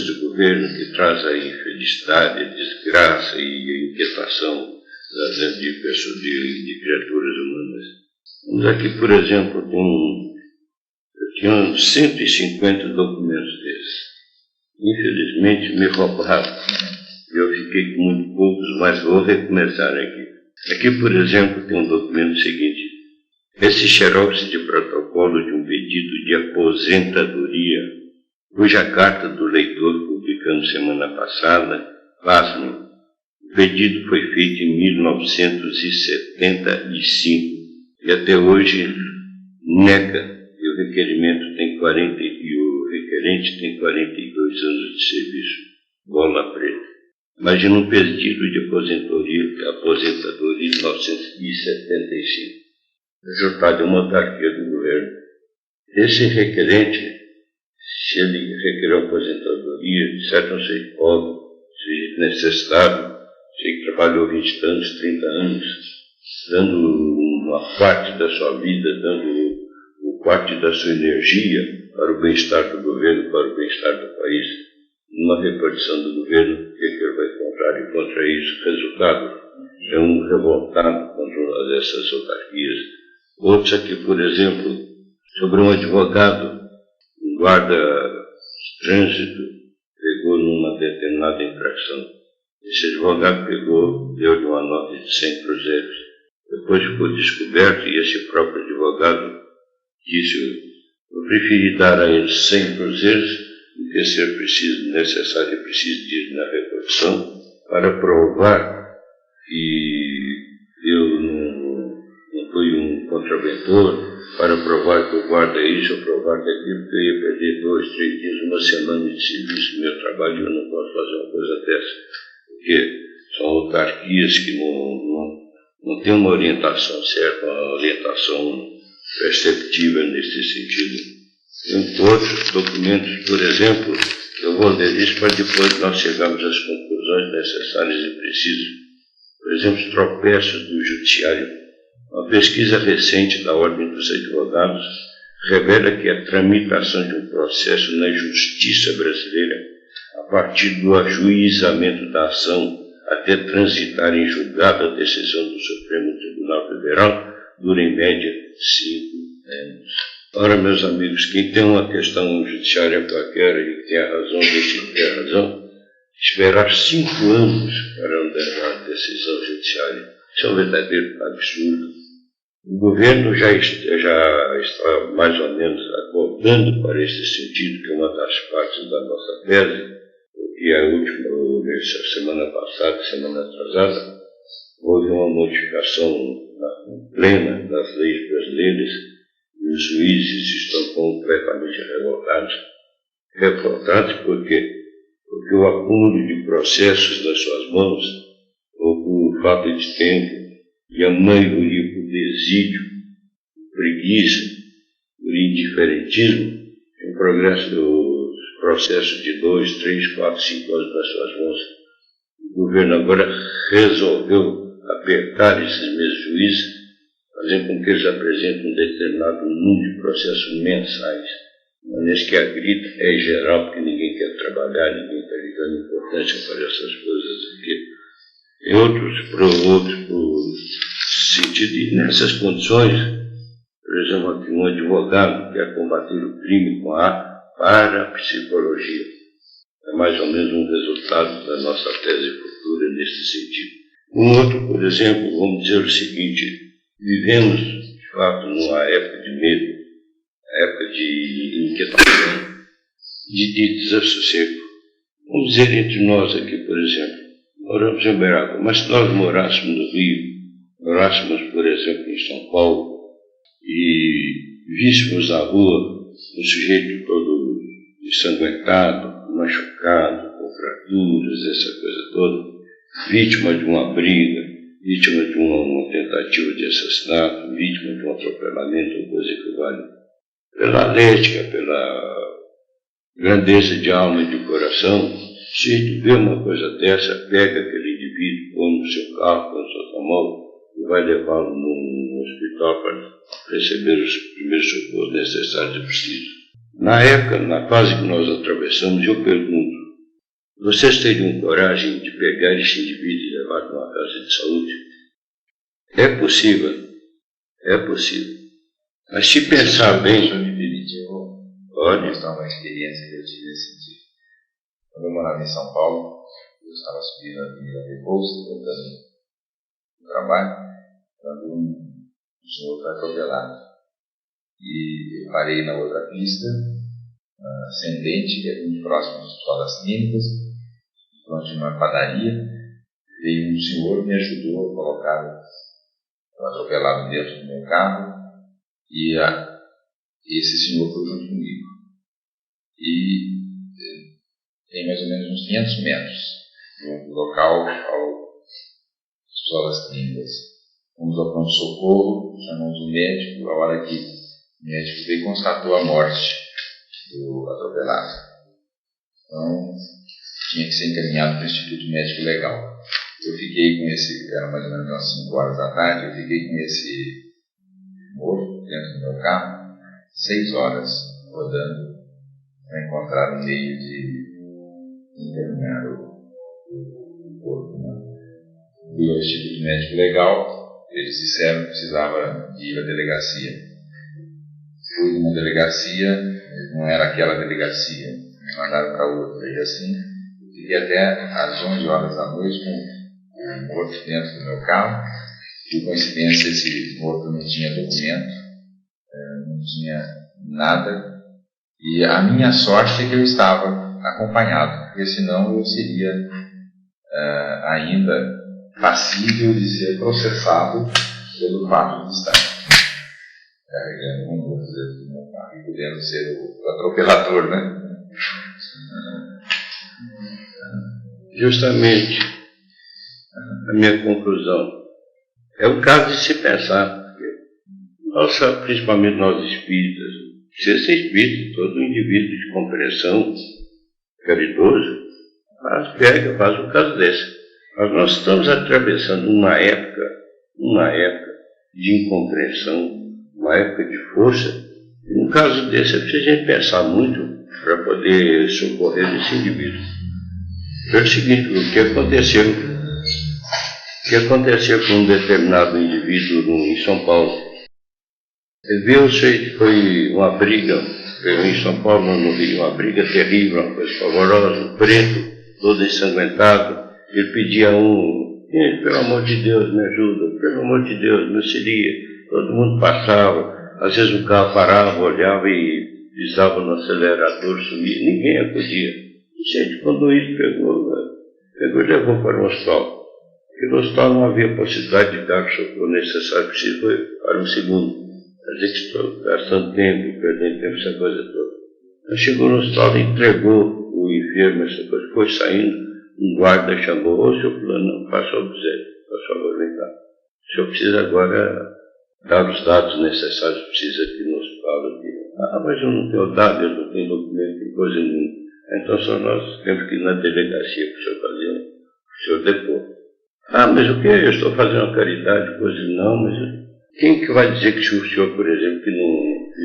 Speaker 1: do governo que traz a infelicidade, a desgraça e a inquietação de pessoas, de criaturas humanas. Vamos aqui, por exemplo, eu tinha 150 documentos desses. Infelizmente me roubaram. Eu fiquei com muito poucos, mas vou recomeçar aqui. Aqui, por exemplo, tem um documento seguinte. Esse xerox de protocolo de um pedido de aposentadoria, cuja carta do leitor publicamos semana passada, pasmem, o pedido foi feito em 1975 e até hoje nega o requerente tem 42 anos de serviço, bola preta. Imagina um pedido de aposentadoria de 1975, resultado de uma autarquia do governo. Esse requerente, se ele requerer aposentadoria, de certo não sei pobre, se necessitado, se ele trabalhou 20 anos, 30 anos, dando uma parte da sua vida, dando parte da sua energia para o bem-estar do governo, para o bem-estar do país, numa repartição do governo, o que ele vai encontrar? E contra isso, resultado é um revoltado contra essas autarquias. Outros aqui, por exemplo, sobre um advogado, um guarda de trânsito, pegou numa determinada infração. Esse advogado deu-lhe uma nota de 100 cruzeiros. Depois ficou descoberto e esse próprio advogado disse: eu preferi dar a eles 100 cruzeiros do que ser necessário e preciso de ir na repartição para provar que eu não fui um contraventor, para provar que eu guardo isso, ou provar que aquilo, que eu ia perder 2, 3 dias, uma semana de serviço no meu trabalho, e eu não posso fazer uma coisa dessa, porque são autarquias que não têm uma orientação certa, uma orientação perceptível nesse sentido. Tem outros documentos, por exemplo, eu vou ler isso para depois nós chegarmos às conclusões necessárias e precisas. Por exemplo, os tropeços do judiciário. Uma pesquisa recente da Ordem dos Advogados revela que a tramitação de um processo na justiça brasileira, a partir do ajuizamento da ação até transitar em julgado a decisão do Supremo Tribunal Federal, dura em média 5 anos. Ora, meus amigos, quem tem uma questão judiciária qualquer e que tem a razão, deixe de ter razão, esperar 5 anos para uma decisão judiciária, isso é um verdadeiro absurdo. O governo já está mais ou menos acordando para esse sentido, que é uma das partes da nossa tese, e a última, semana passada, semana atrasada, houve uma modificação plena das leis brasileiras e os juízes estão completamente revoltados porque o acúmulo de processos nas suas mãos, ou por falta de tempo, e a maioria por desídio, por preguiça, por indiferentismo, o progresso dos processos de 2, 3, 4, 5 anos nas suas mãos. O governo agora resolveu apertar esses mesmos juízes, fazendo com que eles apresentem um determinado número de processos mensais. Mas que a grita é geral, porque ninguém quer trabalhar, ninguém está ligando importância para essas coisas aqui. E outros sentido, e nessas condições, por exemplo, aqui um advogado quer combater o crime com a parapsicologia. É mais ou menos um resultado da nossa tese futura nesse sentido. Um outro, por exemplo, vamos dizer o seguinte: vivemos, de fato, numa época de medo, época de inquietação, de desassossego. Vamos dizer entre nós aqui, por exemplo, moramos em Uberaba, mas se nós morássemos no Rio, morássemos, por exemplo, em São Paulo, e víssemos na rua um sujeito todo ensanguentado, machucado, com fraturas, essa coisa toda, vítima de uma briga, vítima de uma tentativa de assassinato, vítima de um atropelamento, ou coisa que vale, pela atlética, pela grandeza de alma e de coração, se a gente vê uma coisa dessa, pega aquele indivíduo, põe no seu carro, põe no seu automóvel e vai levá-lo no hospital para receber os primeiros socorros necessários e precisos. Na época, na fase que nós atravessamos, eu pergunto: vocês teriam coragem de pegar esse indivíduo e levar para uma casa de saúde? É possível. É possível. Mas se pensar bem...
Speaker 2: Se me permitir, eu vou mostrar uma experiência que eu tive nesse sentido. Quando eu morava em São Paulo, eu estava subindo a Avenida Repouso, voltando do trabalho, quando um senhor foi atropelado. E eu parei na outra pista, ascendente, que é muito próximo do Hospital das Clínicas, onde uma padaria, veio um senhor, me ajudou a colocar o atropelado dentro do meu carro, e E esse senhor foi junto comigo. E tem mais ou menos uns 500 metros do local ao Hospital das Clínicas. Fomos ao pronto-socorro, chamamos o médico. A hora que o médico veio, constatou a morte do atropelado. Então, tinha que ser encaminhado para o Instituto Médico Legal. Eu fiquei com esse, era mais ou menos umas 5 horas da tarde, eu fiquei com esse morto dentro do meu carro, 6 horas rodando para encontrar um meio de encaminhar o corpo. Fui ao Instituto Médico Legal, eles disseram que precisava ir à delegacia. Fui numa delegacia, não era aquela delegacia, me mandaram para outra, e assim, fiquei até às 11 horas da noite com o morto dentro do meu carro. Por coincidência, esse morto não tinha documento, não tinha nada, e a minha sorte é que eu estava acompanhado, porque senão eu seria ainda passível de ser processado pelo fato de estar carregando um morto dentro do meu carro, podendo ser o atropelador, né?
Speaker 1: Justamente a minha conclusão é o caso de se pensar, porque principalmente nós espíritas, precisa ser espírita, todo indivíduo de compreensão caridoso faz um caso desse. Mas nós estamos atravessando uma época de incompreensão, uma época de força, e num caso desse é preciso a gente pensar muito para poder socorrer esse indivíduo. É o seguinte, o que aconteceu com um determinado indivíduo em São Paulo. Viu-se que foi uma briga, em São Paulo, no Rio, uma briga terrível, uma coisa pavorosa, um preto, todo ensanguentado. Ele pedia pelo amor de Deus, me ajuda, pelo amor de Deus, me auxilia. Todo mundo passava, às vezes o carro parava, olhava e pisava no acelerador, sumia, ninguém acudia. O centro de conduído pegou e levou para o hospital. Porque no hospital não havia possibilidade de dar o socorro necessário, precisou para um segundo. Quer dizer que estou gastando tempo, perdendo tempo, essa coisa toda. Então chegou no hospital e entregou o enfermo, essa coisa, foi saindo. Um guarda chamou: ô seu fulano, faça o obséquio, por favor, vem cá. O senhor precisa agora dar os dados necessários, precisa aqui no hospital. Mas eu não tenho dados, eu não tenho documento, não tem coisa nenhuma. Então só nós temos que ir na delegacia para o senhor fazer, o senhor depor. Mas o que? Eu estou fazendo uma caridade, coisa não, mas quem que vai dizer que o senhor, por exemplo, que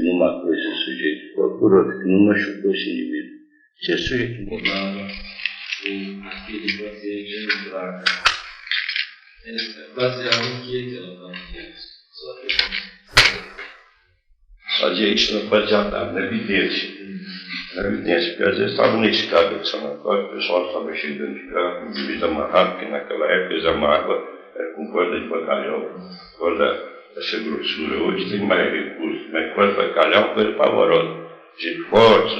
Speaker 1: não matou esse sujeito, por outro, que não machucou esse indivíduo? Se esse sujeito morava, aquele paciente entrava, baseado em que ela não fazia isso baseado na evidência. Na evidência, porque às vezes estava na escada de sanatório, o pessoal estava chegando de carro, devido a amarrar, porque naquela época eles amarravam com corda de bacalhau, corda dessa grossura. Hoje tem mais recursos, mas corda de bacalhau é uma coisa pavorosa. Gente forte,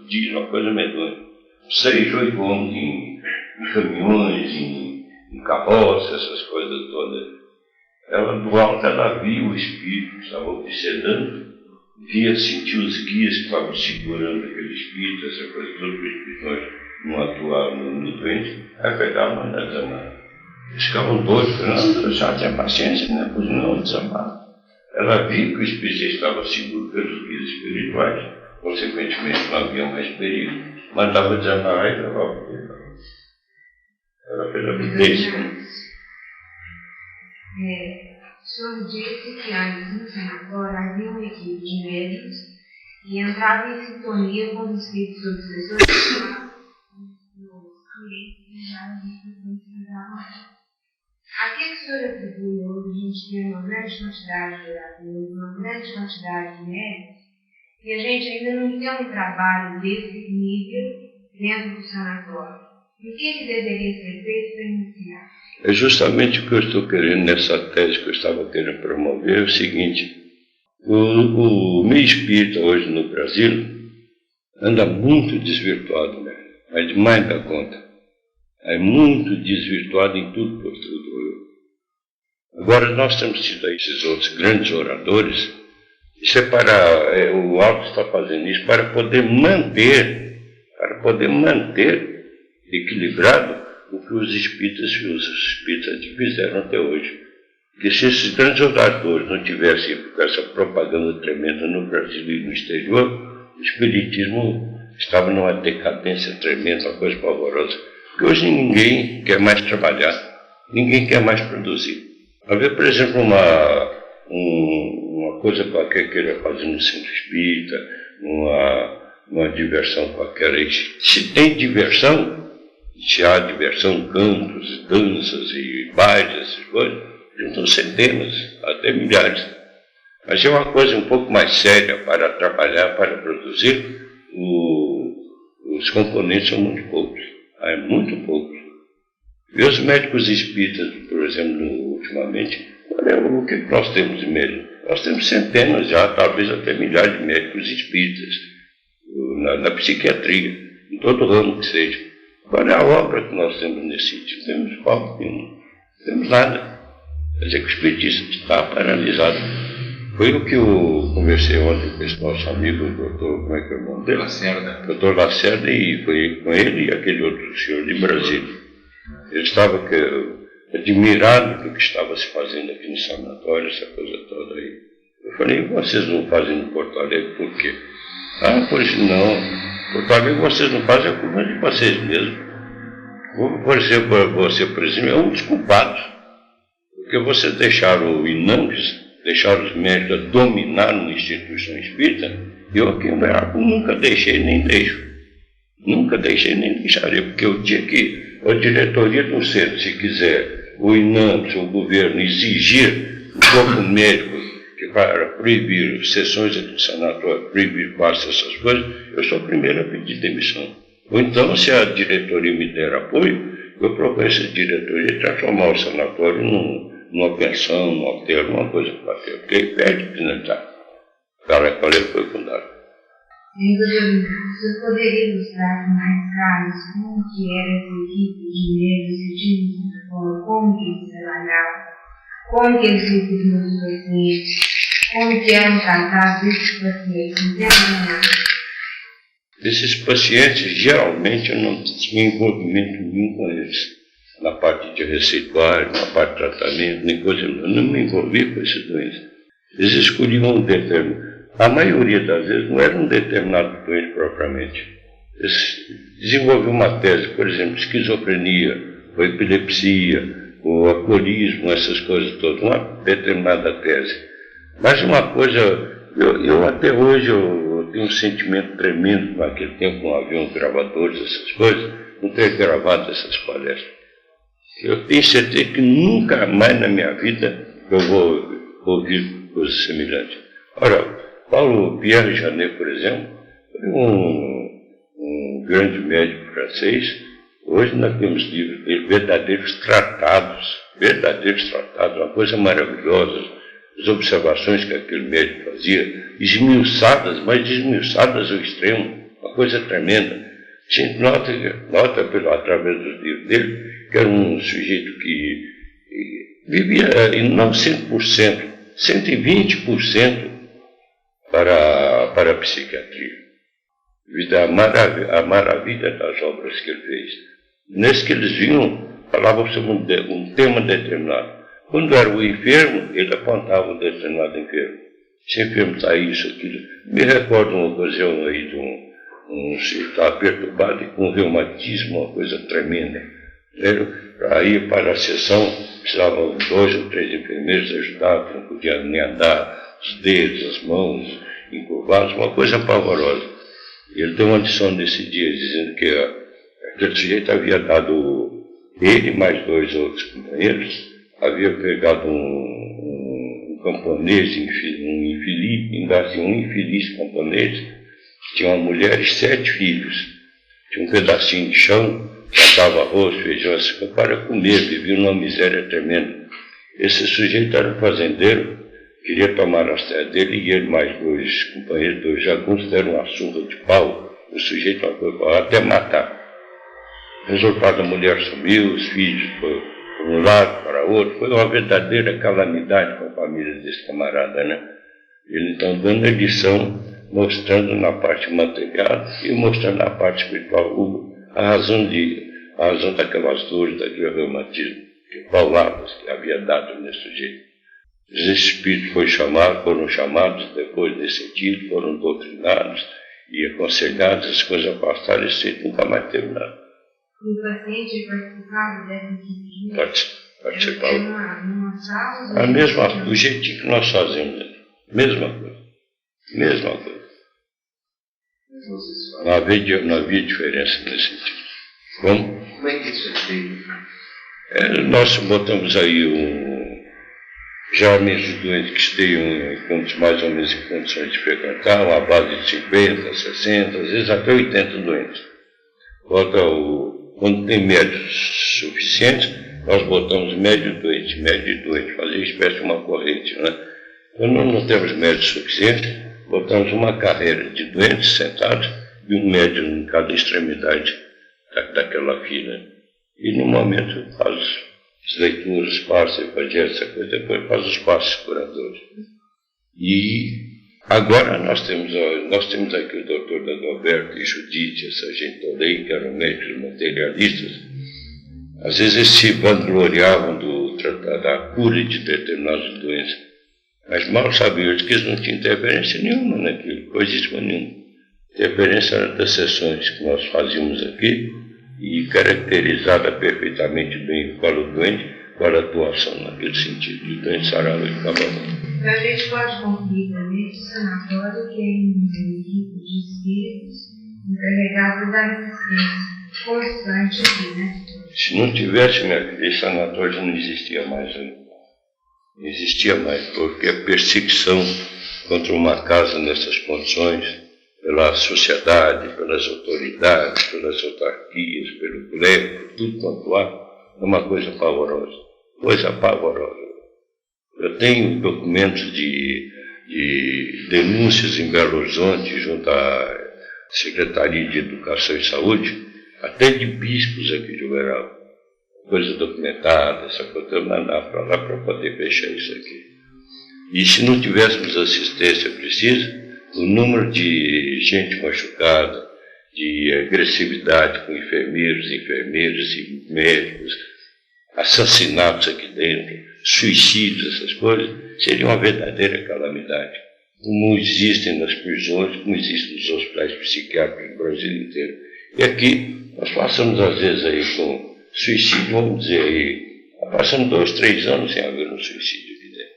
Speaker 1: diz uma coisa medonha. 6, 8 homens em caminhões, em carroça, essas coisas todas. Ela, do alto, ela via o espírito que estava obsedando, sentia os guias que estavam segurando aquele espírito, essa coisa toda, que os espíritos não atuavam no doente, aí pegavam e desamavam. Eles ficavam doidos, não, já tinha paciência, né? Pois não, desamavam. Ela via que o espírito estava seguro pelos guias espirituais, consequentemente não havia mais perigo, mandava desamarrar e levava para ele. Era pela evidência.
Speaker 3: O senhor disse que antes no sanatório havia uma equipe de médicos e entrava em sintonia com os espíritos obsessores a que o senhor atribui hoje a gente ter uma grande quantidade de oradores, uma grande quantidade de médicos, e a gente ainda não tem um trabalho desse nível dentro do sanatório? O que deveria ser feito para iniciar?
Speaker 1: É justamente o que eu estou querendo nessa tese que eu estava querendo promover, é o seguinte: o meio espírita hoje no Brasil anda muito desvirtuado, né? É demais da conta. É muito desvirtuado em tudo por tudo. Agora nós temos tido aí esses outros grandes oradores, Isso é o Alto está fazendo isso para poder manter equilibrado o que os espíritas fizeram até hoje. Porque se esses grandes oradores não tivessem essa propaganda tremenda no Brasil e no exterior, o espiritismo estava numa decadência tremenda, uma coisa pavorosa. Porque hoje ninguém quer mais trabalhar, ninguém quer mais produzir. Haver, por exemplo, uma coisa qualquer que ele fazer no centro espírita, uma diversão qualquer aí. Se tem diversão, se há diversão, cantos, danças e bailes, essas coisas, juntam centenas, até milhares. Mas é uma coisa um pouco mais séria para trabalhar, para produzir, os componentes são muito poucos. É muito poucos. E os médicos espíritas, por exemplo, ultimamente, olha o que nós temos de médicos. Nós temos centenas já, talvez até milhares de médicos espíritas na psiquiatria, em todo ramo que seja. Qual é a obra que nós temos nesse sítio? Temos pouco, não temos nada. Quer dizer que o espiritismo está paralisado. Foi o que eu conversei ontem com esse nosso amigo, o doutor, como é que é o nome dele?
Speaker 2: Lacerda.
Speaker 1: Doutor Lacerda, e foi com ele e aquele outro senhor de Brasília. Ele estava admirado do que estava se fazendo aqui no sanatório, essa coisa toda aí. Eu falei, vocês não fazem no Porto Alegre por quê? Ah, pois não. Porto Alegre vocês não fazem, a culpa de vocês mesmos. Você, por exemplo, é um dos culpados. Porque vocês deixaram o INAMPS, deixaram os médicos dominar uma instituição espírita, eu aqui em Veracruz nunca deixei nem deixo. Nunca deixei nem deixaria, porque eu tinha que, a diretoria do centro, se quiser, o INAMPS, o governo, exigir o corpo médico que para proibir sessões de sanatório, proibir passos, essas coisas, eu sou o primeiro a pedir demissão. Ou então, se a diretoria me der apoio, eu proponho essa diretoria transformar o sanatório numa pensão, num hotel, uma coisa qualquer, porque ele perde finalidade. Para qual ele foi fundado.
Speaker 3: Você poderia ilustrar com mais casos como que era essa equipe de médicos que tinham como que eles trabalhavam, como que eles recebiam os pacientes, como que eram tratados esses pacientes?
Speaker 1: Esses pacientes, geralmente, eu não tinha envolvimento nenhum com eles. Na parte de receituário, na parte de tratamento, nem coisa nenhuma. Eu não me envolvi com esses doentes. Eles escolhiam um determinado. A maioria das vezes não era um determinado doente propriamente. Eles desenvolviam uma tese, por exemplo, esquizofrenia, ou epilepsia, ou alcoolismo, essas coisas todas, uma determinada tese. Mas uma coisa, eu até hoje eu tenho um sentimento tremendo, naquele tempo não haviam gravadores, essas coisas, não ter gravado essas palestras. Eu tenho certeza que nunca mais na minha vida eu vou ouvir coisas semelhantes. Ora, Paulo Pierre Janet, por exemplo, foi um grande médico francês. Hoje nós temos livros dele, verdadeiros tratados, uma coisa maravilhosa. As observações que aquele médico fazia, esmiuçadas, mas esmiuçadas ao extremo, uma coisa tremenda. A gente nota através dos livros dele, que era um sujeito que vivia, não 100%, 120% para a psiquiatria. A maravilha das obras que ele fez. Nesse que eles vinham, falavam sobre um tema determinado. Quando era o enfermo, ele apontava um determinado enfermo. Se o enfermo está isso, aquilo. Me recordo uma ocasião aí de um sujeito estava perturbado e com reumatismo, uma coisa tremenda. Para ir para a sessão, precisavam 2 ou 3 enfermeiros ajudar, não podia nem andar, os dedos, as mãos encurvados, uma coisa pavorosa. Ele deu uma lição nesse dia, dizendo que aquele sujeito havia dado, ele mais 2 outros companheiros, havia pegado um camponês, um infeliz camponês, que tinha uma mulher e 7 filhos. Tinha um pedacinho de chão, plantava arroz, feijão, essas coisas, para comer, vivia numa miséria tremenda. Esse sujeito era um fazendeiro, queria tomar as terras dele, e ele mais 2 companheiros, 2 jagunços, deram uma surra de pau, o sujeito até matar. Resultado, a mulher sumiu, os filhos foram para um lado, para outro, foi uma verdadeira calamidade com a família desse camarada, né? Ele então dando a lição, mostrando na parte material e mostrando na parte espiritual a razão daquelas dores, daquele reumatismo que pauladas que havia dado nesse sujeito. Os espíritos foram chamados depois desse sentido, foram doutrinados e aconselhados, as coisas passaram e esse nunca mais teve nada.
Speaker 3: E o paciente participava dessa equipe?
Speaker 1: Participava.
Speaker 3: Numa sala?
Speaker 1: A mesma, do jeitinho que nós fazemos, né? Mesma coisa. Não havia diferença nesse sentido.
Speaker 2: Como é que isso é feito?
Speaker 1: Nós botamos aí já mesmo doentes que tenham mais ou menos em condições de frequentar, uma base de 50, 60, às vezes até 80 doentes. Quando tem médios suficientes, nós botamos médio doente, fazer espécie de uma corrente, né? Quando não temos médios suficientes, botamos uma carreira de doentes sentados e um médio em cada extremidade daquela fila. E no momento faz as leituras, passa, evangelho, essa coisa, depois faz os passos curadores. E agora nós temos aqui o doutor Dagoberto e Judite, essa gente toda aí, que eram médicos materialistas. Às vezes eles se vangloriavam da cura de determinadas doenças, mas mal sabiam eles que eles não tinham interferência nenhuma naquilo, coisíssima nenhuma. Interferência era das sessões que nós fazíamos aqui e caracterizada perfeitamente bem para o doente, para a atuação naquele sentido, de doente sarado e acabamento.
Speaker 3: Então a gente pode concluir também que o sanatório tem uma equipe de espíritos encarregados da assistência constante aqui, né?
Speaker 1: Se não tivesse, minha filha, esse sanatório já não existia mais. Não existia mais, porque a perseguição contra uma casa nessas condições, pela sociedade, pelas autoridades, pelas autarquias, pelo clero, tudo quanto há, é uma coisa pavorosa. Eu tenho documentos de denúncias em Belo Horizonte, junto à Secretaria de Educação e Saúde, até de bispos aqui de Uberaba. Coisa documentada, essa coisa, mandar para lá para poder fechar isso aqui. E se não tivéssemos assistência precisa, o número de gente machucada, de agressividade com enfermeiros e médicos, assassinatos aqui dentro, suicídios, essas coisas, seria uma verdadeira calamidade. Como existem nas prisões, como existem nos hospitais psiquiátricos do Brasil inteiro. E aqui, nós passamos às vezes aí com suicídio, vamos dizer aí, passamos 2, 3 anos sem haver um suicídio aqui dentro.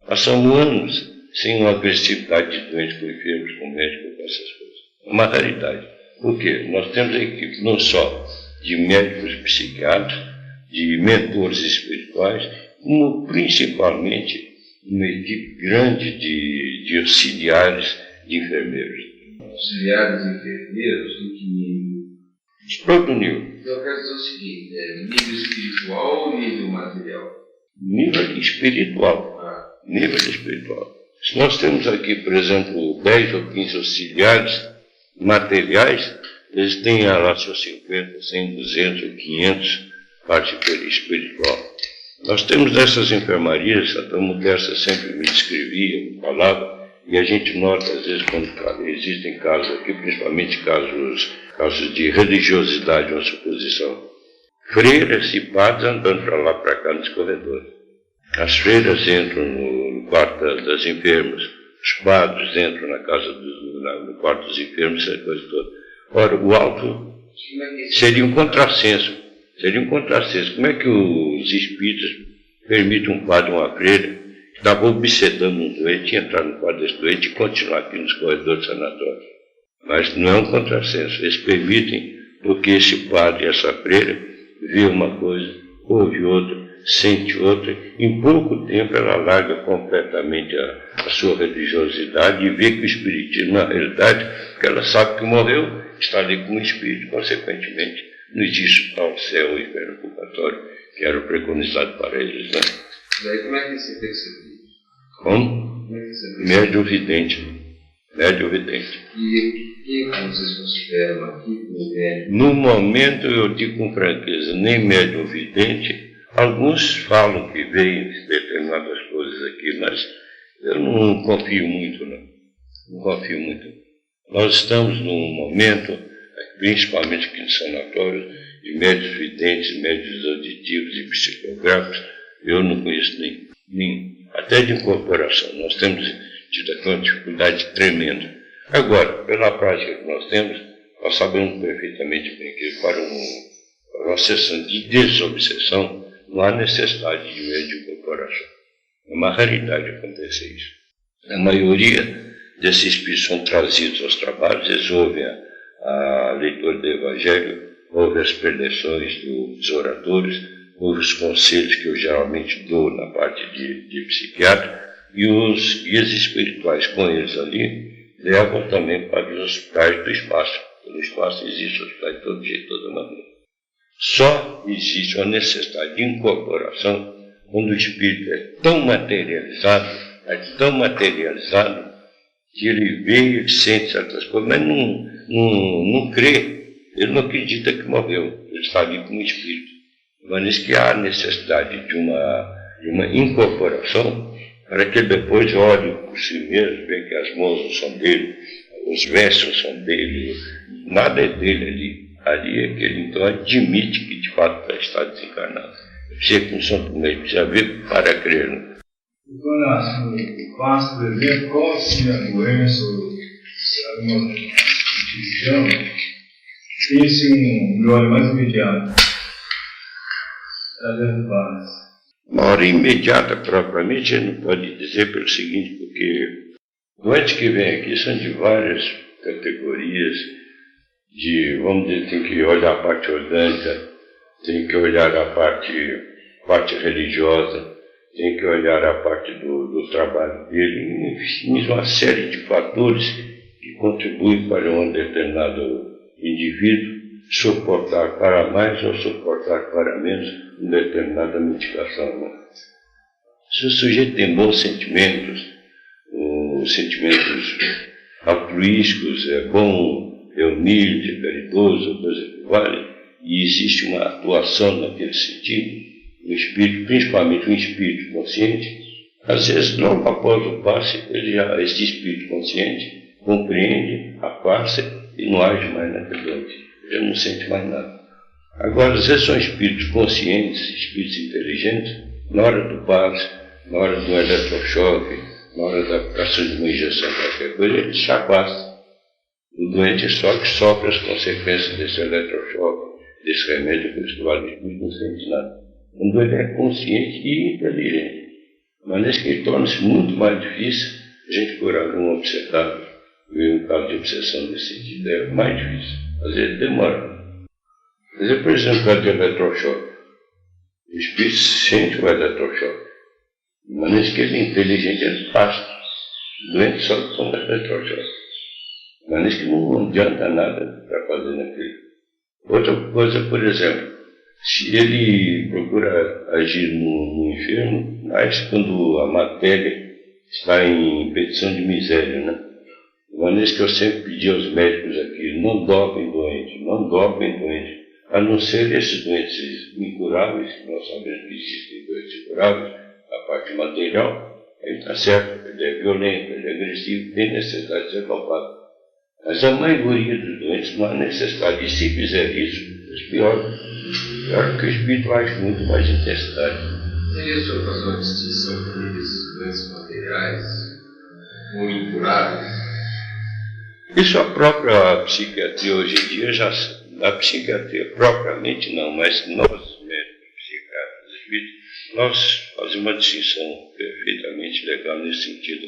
Speaker 1: Passamos anos sem uma agressividade de doentes com enfermos, com médicos, com essas coisas. É uma raridade. Por quê? Nós temos a equipe não só de médicos psiquiatras, de mentores espirituais, como principalmente uma equipe grande de auxiliares de enfermeiros.
Speaker 2: Auxiliares de enfermeiros em que nível?
Speaker 1: De todo nível.
Speaker 2: Eu quero dizer o seguinte, nível espiritual ou nível material?
Speaker 1: Nível espiritual. Nível espiritual. Se nós temos aqui, por exemplo, 10 ou 15 auxiliares materiais, eles têm lá seus 50, 100, 200 ou 500 parte espiritual. Nós temos nessas enfermarias, a dona Modesta sempre me descrevia, me falava, e a gente nota, às vezes, quando existem casos aqui, principalmente casos de religiosidade, uma suposição. Freiras e padres andando para lá, para cá, nos corredores. As freiras entram no quarto das enfermas, os padres entram no quarto dos enfermos, essa coisa toda. Ora, o alto seria um contrassenso. Como é que os espíritos permitem um padre ou uma freira que estava obsedando um doente, entrar no quarto desse doente e continuar aqui nos corredores sanatórios? Mas não é um contrassenso. Eles permitem porque esse padre e essa freira vê uma coisa, ouve outra, sente outra. Em pouco tempo ela larga completamente a sua religiosidade e vê que o espiritismo, na realidade, porque ela sabe que morreu, está ali com o espírito, consequentemente. Não existe tal céu, inferno, purgatório, que era o preconizado para eles, né?
Speaker 2: E aí como é que você percebeu?
Speaker 1: Como?
Speaker 2: Como é que você percebeu?
Speaker 1: Médio vidente.
Speaker 2: E o que vocês consideram aqui como médio?
Speaker 1: No momento, eu digo com franqueza, nem médio vidente. Alguns falam que veem determinadas coisas aqui, mas Eu não confio muito, não. Não confio muito. Nós estamos num momento, principalmente aqui no sanatório, de médios videntes, médios auditivos e psicográficos. Eu não conheço nem até de incorporação. Nós temos tido aqui uma dificuldade tremenda. Agora, pela prática que nós temos, nós sabemos perfeitamente bem que para uma sessão de desobsessão não há necessidade de meio de incorporação. É uma raridade acontecer isso. A maioria desses espíritos são trazidos aos trabalhos, eles ouvem a leitura do Evangelho, ouvem as preleções dos oradores, ouvem os conselhos que eu geralmente dou na parte de psiquiatra, e os guias espirituais com eles ali levam também para os hospitais do espaço. No espaço existe hospital de todo jeito, de toda maneira. Só existe uma necessidade de incorporação quando o espírito é tão materializado, que ele vê e sente certas coisas, mas não crê, ele não acredita que morreu, ele está ali como espírito. Mas que há necessidade de uma incorporação para que ele depois olhe por si mesmo, vê que as mãos não são dele, os versos não são dele, nada é dele ali. Ali é que ele então admite que de fato está desencarnado. Precisa com São Tomé, precisa ver para crer. Né?
Speaker 4: Quando passa, por exemplo, qual se a doença ou alguma instituição tem-se um melhor mais imediato das bases?
Speaker 1: Uma hora imediata propriamente, a gente não pode dizer pelo seguinte, porque doentes que vêm aqui são de várias categorias, vamos dizer, tem que olhar a parte orgânica, tem que olhar a parte religiosa, tem que olhar a parte do trabalho dele, enfim, uma série de fatores que contribuem para um determinado indivíduo suportar para mais ou suportar para menos uma determinada medicação. Né? Se o sujeito tem bons sentimentos, os sentimentos altruísticos, é bom, é humilde, é caridoso, coisa que vale, e existe uma atuação naquele sentido, o espírito, principalmente um espírito consciente, às vezes, logo após o passe, esse espírito consciente compreende a passe e não age mais naquele doente, já não sente mais nada. Agora, às vezes são espíritos conscientes, espíritos inteligentes, na hora do passe, na hora do eletrochoque, na hora da aplicação de uma injeção, qualquer coisa, ele se afasta. O doente só que sofre as consequências desse eletrochoque, desse remédio que eles tomaram, não sente nada. Quando ele é consciente e inteligente. Mas que torna-se muito mais difícil a gente curar um obcecado. Um caso de obsessão nesse sentido é mais difícil. Às vezes demora. Quer dizer, por exemplo, o caso de eletrochoque. O espírito sente o eletrochoque. Mas que ele é inteligente, ele passa. O doente só toma eletrochoque. Mas que não adianta nada para fazer naquilo. Outra coisa, por exemplo, se ele procura agir no enfermo, mas quando a matéria está em petição de miséria, né? De maneira que eu sempre pedi aos médicos aqui, não dobrem doente, a não ser esses doentes incuráveis, que nós sabemos que existem doentes incuráveis, a parte material, ele está certo, ele é violento, ele é agressivo, tem necessidade de ser palpado. Mas a maioria dos doentes não há necessidade, e se fizer isso, pior que o espírito age muito mais intensidade.
Speaker 2: E a senhora faz uma distinção entre esses doentes materiais ou incuráveis?
Speaker 1: Isso a própria psiquiatria hoje em dia a psiquiatria propriamente não, mas nós médicos, psiquiatras, espíritos, nós fazemos uma distinção perfeitamente legal nesse sentido.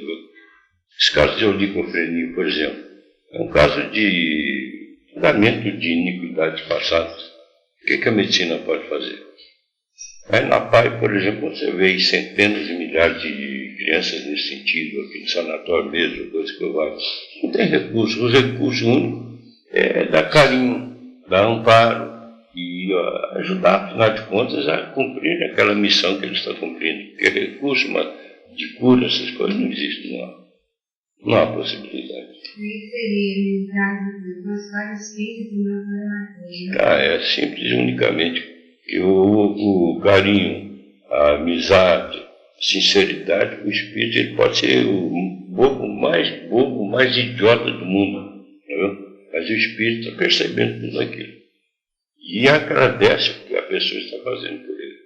Speaker 1: Esse caso de oligofrenia, por exemplo, é um caso de fundamento de iniquidades passadas. O que a medicina pode fazer? Aí na PAI, por exemplo, você vê centenas de milhares de crianças nesse sentido, aqui no sanatório mesmo, coisa que eu vou. Não tem recurso. O recurso único é dar carinho, dar amparo e ajudar, afinal de contas, a cumprir aquela missão que ele está cumprindo. Porque recurso de cura, essas coisas não existem, não há possibilidade.
Speaker 3: Isso seria, no caso dos vários espíritos e não matéria.
Speaker 1: É simples e unicamente que o carinho, a amizade, sinceridade, o espírito ele pode ser o bobo, mais idiota do mundo, entendeu? Mas o espírito está percebendo tudo aquilo. E agradece o que a pessoa está fazendo por ele.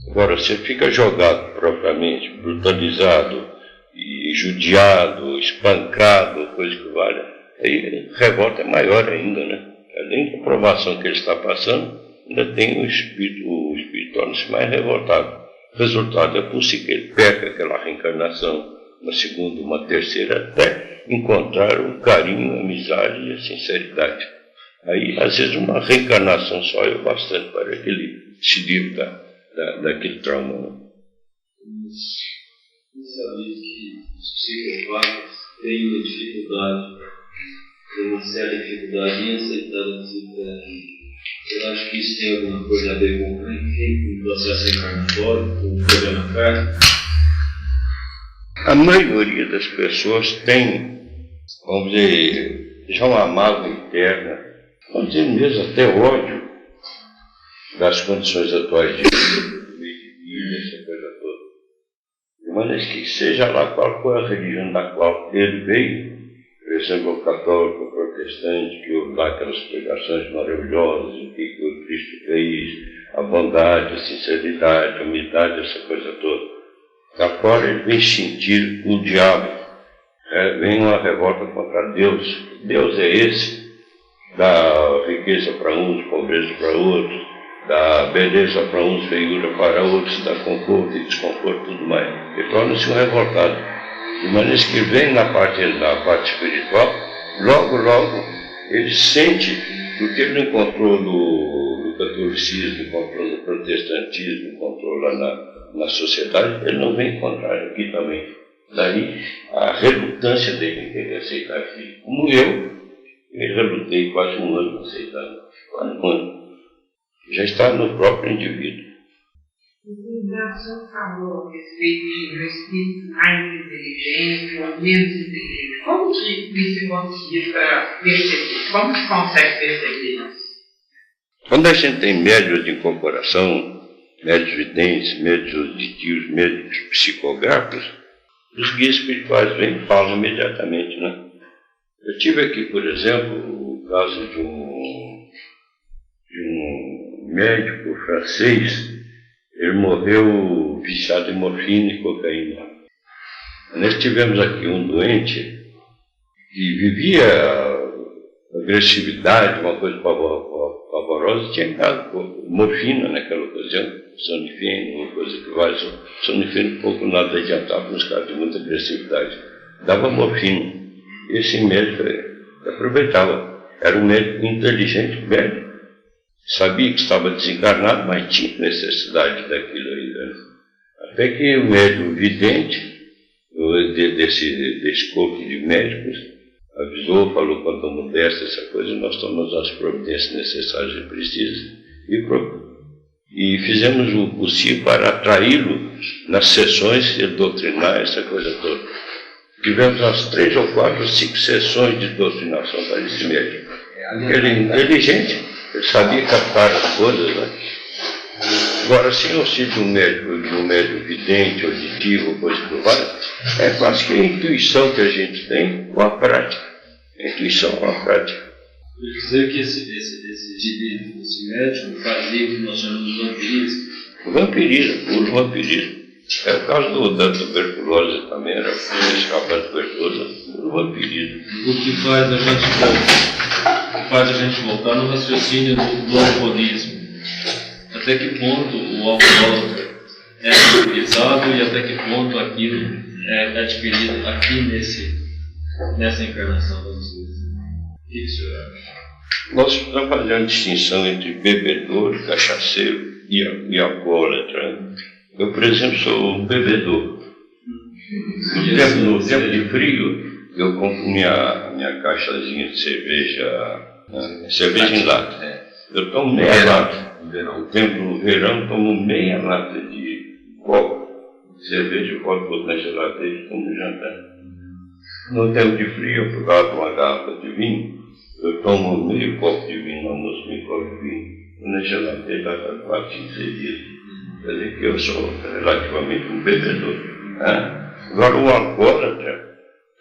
Speaker 1: Agora, você fica jogado propriamente, brutalizado, e judiado, espancado, coisa que vale, aí a revolta é maior ainda, né? Além da provação que ele está passando, ainda tem o espírito torna-se mais revoltado. O resultado é possível que ele perca aquela reencarnação, uma segunda, uma terceira, até encontrar o carinho, a amizade e a sinceridade. Aí, às vezes, uma reencarnação só é o bastante para que ele se livre daquele trauma. Né?
Speaker 5: Você sabia que os psicopatas têm uma certa dificuldade em aceitar a psicoterapia. Eu acho que isso tem alguma coisa a ver com o processo reencarnatório, com o problema kármico?
Speaker 1: A maioria das pessoas tem, vamos dizer, já uma mágoa interna, vamos dizer mesmo até ódio das condições atuais de vida, essa coisa toda. De maneira que seja lá qual for a religião da qual ele veio, por exemplo, o católico, o protestante, que houve lá aquelas pregações maravilhosas, o que o Cristo fez, a bondade, a sinceridade, a humildade, essa coisa toda. Da fora ele vem sentir o diabo, vem uma revolta contra Deus. Deus é esse, dá riqueza para uns, pobreza para outros, dá beleza para uns, feiura para outros, dá conforto e desconforto, tudo mais. Ele torna-se um revoltado. De maneira que vem na parte espiritual, logo ele sente o que ele não encontrou no catolicismo, encontrou no protestantismo, encontrou lá na sociedade, ele não vem encontrar aqui também. Daí a relutância dele em querer aceitar aquilo. Como eu relutei quase um ano aceitando, quase um ano. Já está no próprio indivíduo.
Speaker 3: O senhor falou a respeito de um espírito mais inteligente ou menos inteligente. Como que isso conseguir para perceber? Como se consegue perceber isso?
Speaker 1: Quando a gente tem médios de incorporação, médios videntes, médios auditivos, médios psicográficos, os guias espirituais vêm e falam imediatamente, né? Eu tive aqui, por exemplo, o caso de um médico francês. Ele morreu viciado em morfina e cocaína. Nós tivemos aqui um doente que vivia agressividade, uma coisa pavorosa, tinha dado morfina naquela ocasião, sonifeno, uma coisa que vai, sonifeno pouco nada adiantava nos casos de muita agressividade. Dava morfina. Esse médico aproveitava. Era um médico inteligente, médico. Sabia que estava desencarnado, mas tinha necessidade daquilo ainda. Até que o médico vidente, desse corpo de médicos, avisou, falou quanto à modéstia, essa coisa, nós tomamos as providências necessárias e precisas e fizemos o possível para atraí-lo nas sessões de doutrinar, essa coisa toda. Tivemos as 3 ou 4 ou 5 sessões de doutrinação para esse médico. Ele é inteligente. Ele sabia captar as coisas, né? Agora, sem auxílio de um médico vidente, auditivo, coisa que vale, é quase que a intuição que a gente tem com a prática. A intuição com a prática.
Speaker 5: Eu dizer que esse médico fazia o que nós chamamos de vampirismo.
Speaker 1: Vampirismo, puro vampirismo. É o caso da tuberculose também, era escapar da tuberculose, puro vampirismo.
Speaker 5: O que faz a gente voltar no raciocínio do alcoolismo. Até que ponto o alcoólatra é utilizado e até que ponto aquilo é adquirido aqui nessa encarnação, vamos dizer. O que o senhor acha?
Speaker 1: Nós estamos fazendo distinção entre bebedor, cachaceiro e alcoólatra. Eu, por exemplo, sou um bebedor. No tempo de frio, eu compro minha caixazinha de cerveja em lata. Eu tomo meia lata. No tempo do verão, tomo meia lata de copo. Cerveja, eu boto na geladeira e tomo jantar. No tempo de frio, eu pegava uma garrafa de vinho, eu tomo meio copo de vinho no almoço, meio copo de vinho. Na geladeira, dá 4, 5, 6 dias. Quer dizer que eu sou relativamente um bebedor. Né? Agora, o alcoólatra,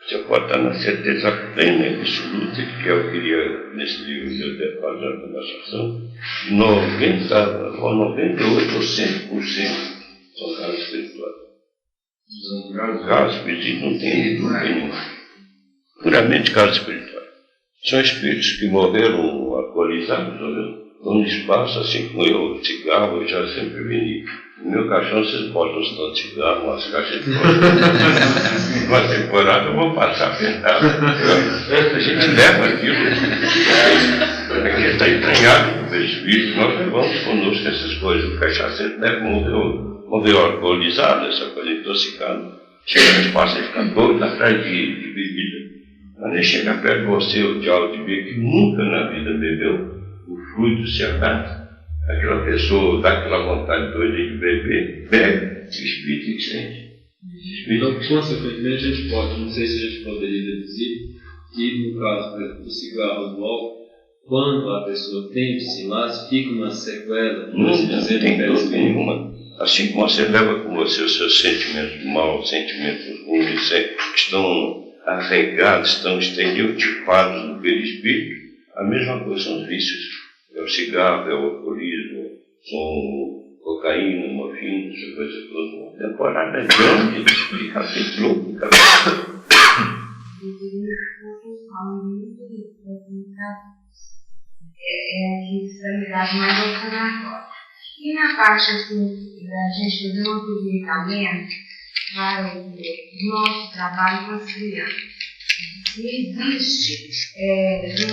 Speaker 1: você pode estar na certeza plena e absoluta de que eu queria, nesse livro de eu fazer a conversação, 90 ou 98 ou 100% são casos espirituais. Casos espirituais não tem dúvida nenhuma. Puramente casos espirituais. São espíritos que morreram alcoolizados, estão no espaço, assim como eu, cigarro, eu já sempre veni. No meu caixão vocês botam uns tantos cigarros, umas caixas de fora. Uma temporada eu vou passar apertado. A gente leva aquilo. Aqui está entranhado com o espírito, nós levamos conosco essas coisas. O cachaceiro deve morrer alcoolizado, essa coisa intoxicada. Chega no espaço e fica doido atrás de bebida. Quando ele chega perto de você, o diabo de beber, que nunca na vida bebeu, o fluido se acata. Aquela pessoa dá aquela vontade doida de beber, bebe, o espírito que sente.
Speaker 5: Então, consequentemente, a gente pode, não sei se a gente poderia deduzir, que no caso, por exemplo, do cigarro ou do álcool, quando a pessoa tem esse laço, fica uma sequela, por assim dizer,
Speaker 1: não tem dúvida nenhuma. Assim como você leva com você os seus sentimentos maus, sentimentos ruins, que estão arraigados, estão estereotipados no perispírito, a mesma coisa são os vícios. É o cigarro, é o alcoolismo, são cocaína, morfina, essa coisa toda. Uma temporada grande, fica feito louco.
Speaker 3: Que está ligado mais ao sanatório. E na parte assim, da gente fazer um aproveitamento para o nosso trabalho com as crianças. Existe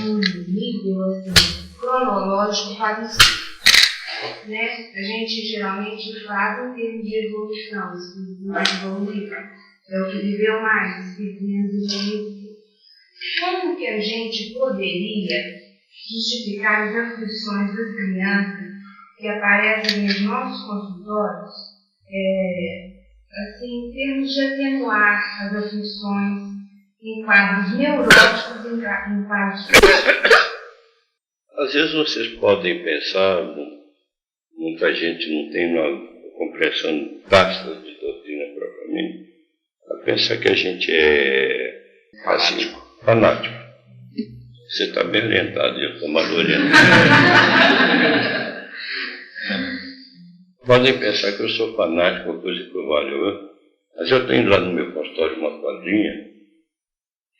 Speaker 3: um nível assim, cronológico para o espírito, né? A gente geralmente fala em termos de evolução, o espírito mais evoluído, é o que viveu mais, o espírito menos evoluído. Como que a gente poderia justificar as aflições das crianças que aparecem nos nossos consultórios, assim, em termos de atenuar as aflições em quadros neuróticos e em quadros físicos?
Speaker 1: Às vezes vocês podem pensar, muita gente não tem uma compreensão vasta de doutrina propriamente, a pensar que a gente é assim, fanático. Você está bem orientado, eu estou mal orientado. Podem pensar que eu sou fanático, uma coisa que eu valho. Mas eu tenho lá no meu consultório uma quadrinha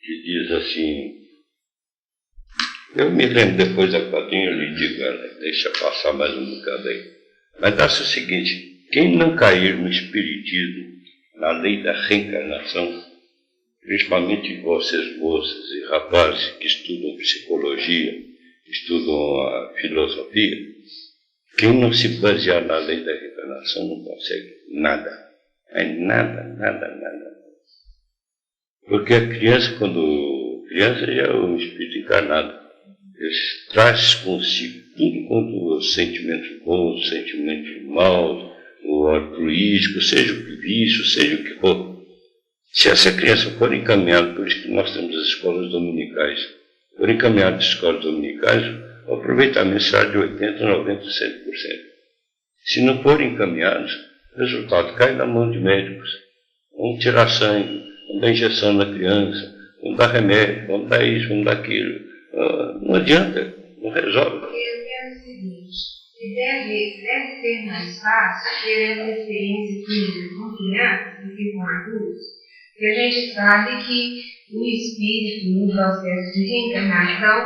Speaker 1: que diz assim, eu me lembro depois da quadrinha, eu lhe digo, deixa passar mais um bocado aí. Mas dá-se o seguinte, quem não cair no espiritismo, na lei da reencarnação, principalmente vocês moças e rapazes que estudam psicologia, estudam a filosofia, quem não se basear na lei da reencarnação não consegue nada. Nada. Porque a criança, quando criança já é um espírito encarnado, ele traz consigo tudo quanto os sentimentos bons, os sentimentos maus, o altruístico, seja o que vício, seja o que for. Se essa criança for encaminhada, por isso que nós temos as escolas dominicais, for encaminhada às escolas dominicais, o aproveitamento será de 80%, 90%, 100%. Se não forem encaminhados, o resultado cai na mão de médicos. Vão tirar sangue, vão dar injeção na criança, vão dar remédio, vão dar isso, vão dar aquilo. Não adianta, não resolve.
Speaker 3: Eu quero o seguinte, deve ser mais fácil ter essa experiência clínica com crianças do que com adultos, porque a gente sabe que o espírito, no processo de reencarnação,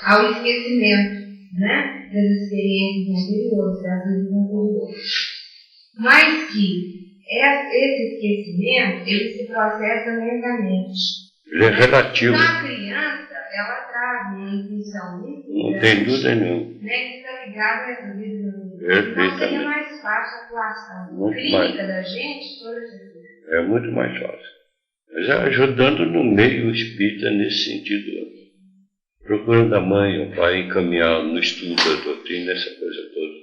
Speaker 3: há o esquecimento, né, das experiências anteriores, das vidas anteriores. Mas que esse esquecimento, ele se processa lentamente.
Speaker 1: Ele é relativo.
Speaker 3: Então, a criança, ela traz uma intuição muito grande.
Speaker 1: Não tem dúvida nenhuma.
Speaker 3: Né, que está ligada a essa vida anterior.
Speaker 1: Perfeitamente.
Speaker 3: Então, seria mais fácil a atuação
Speaker 1: Muito
Speaker 3: clínica
Speaker 1: mais.
Speaker 3: da gente sobre essa coisa.
Speaker 1: É muito mais fácil. Já ajudando no meio espírita nesse sentido. Procurando a mãe, o pai encaminhar no estudo da doutrina, essa coisa toda.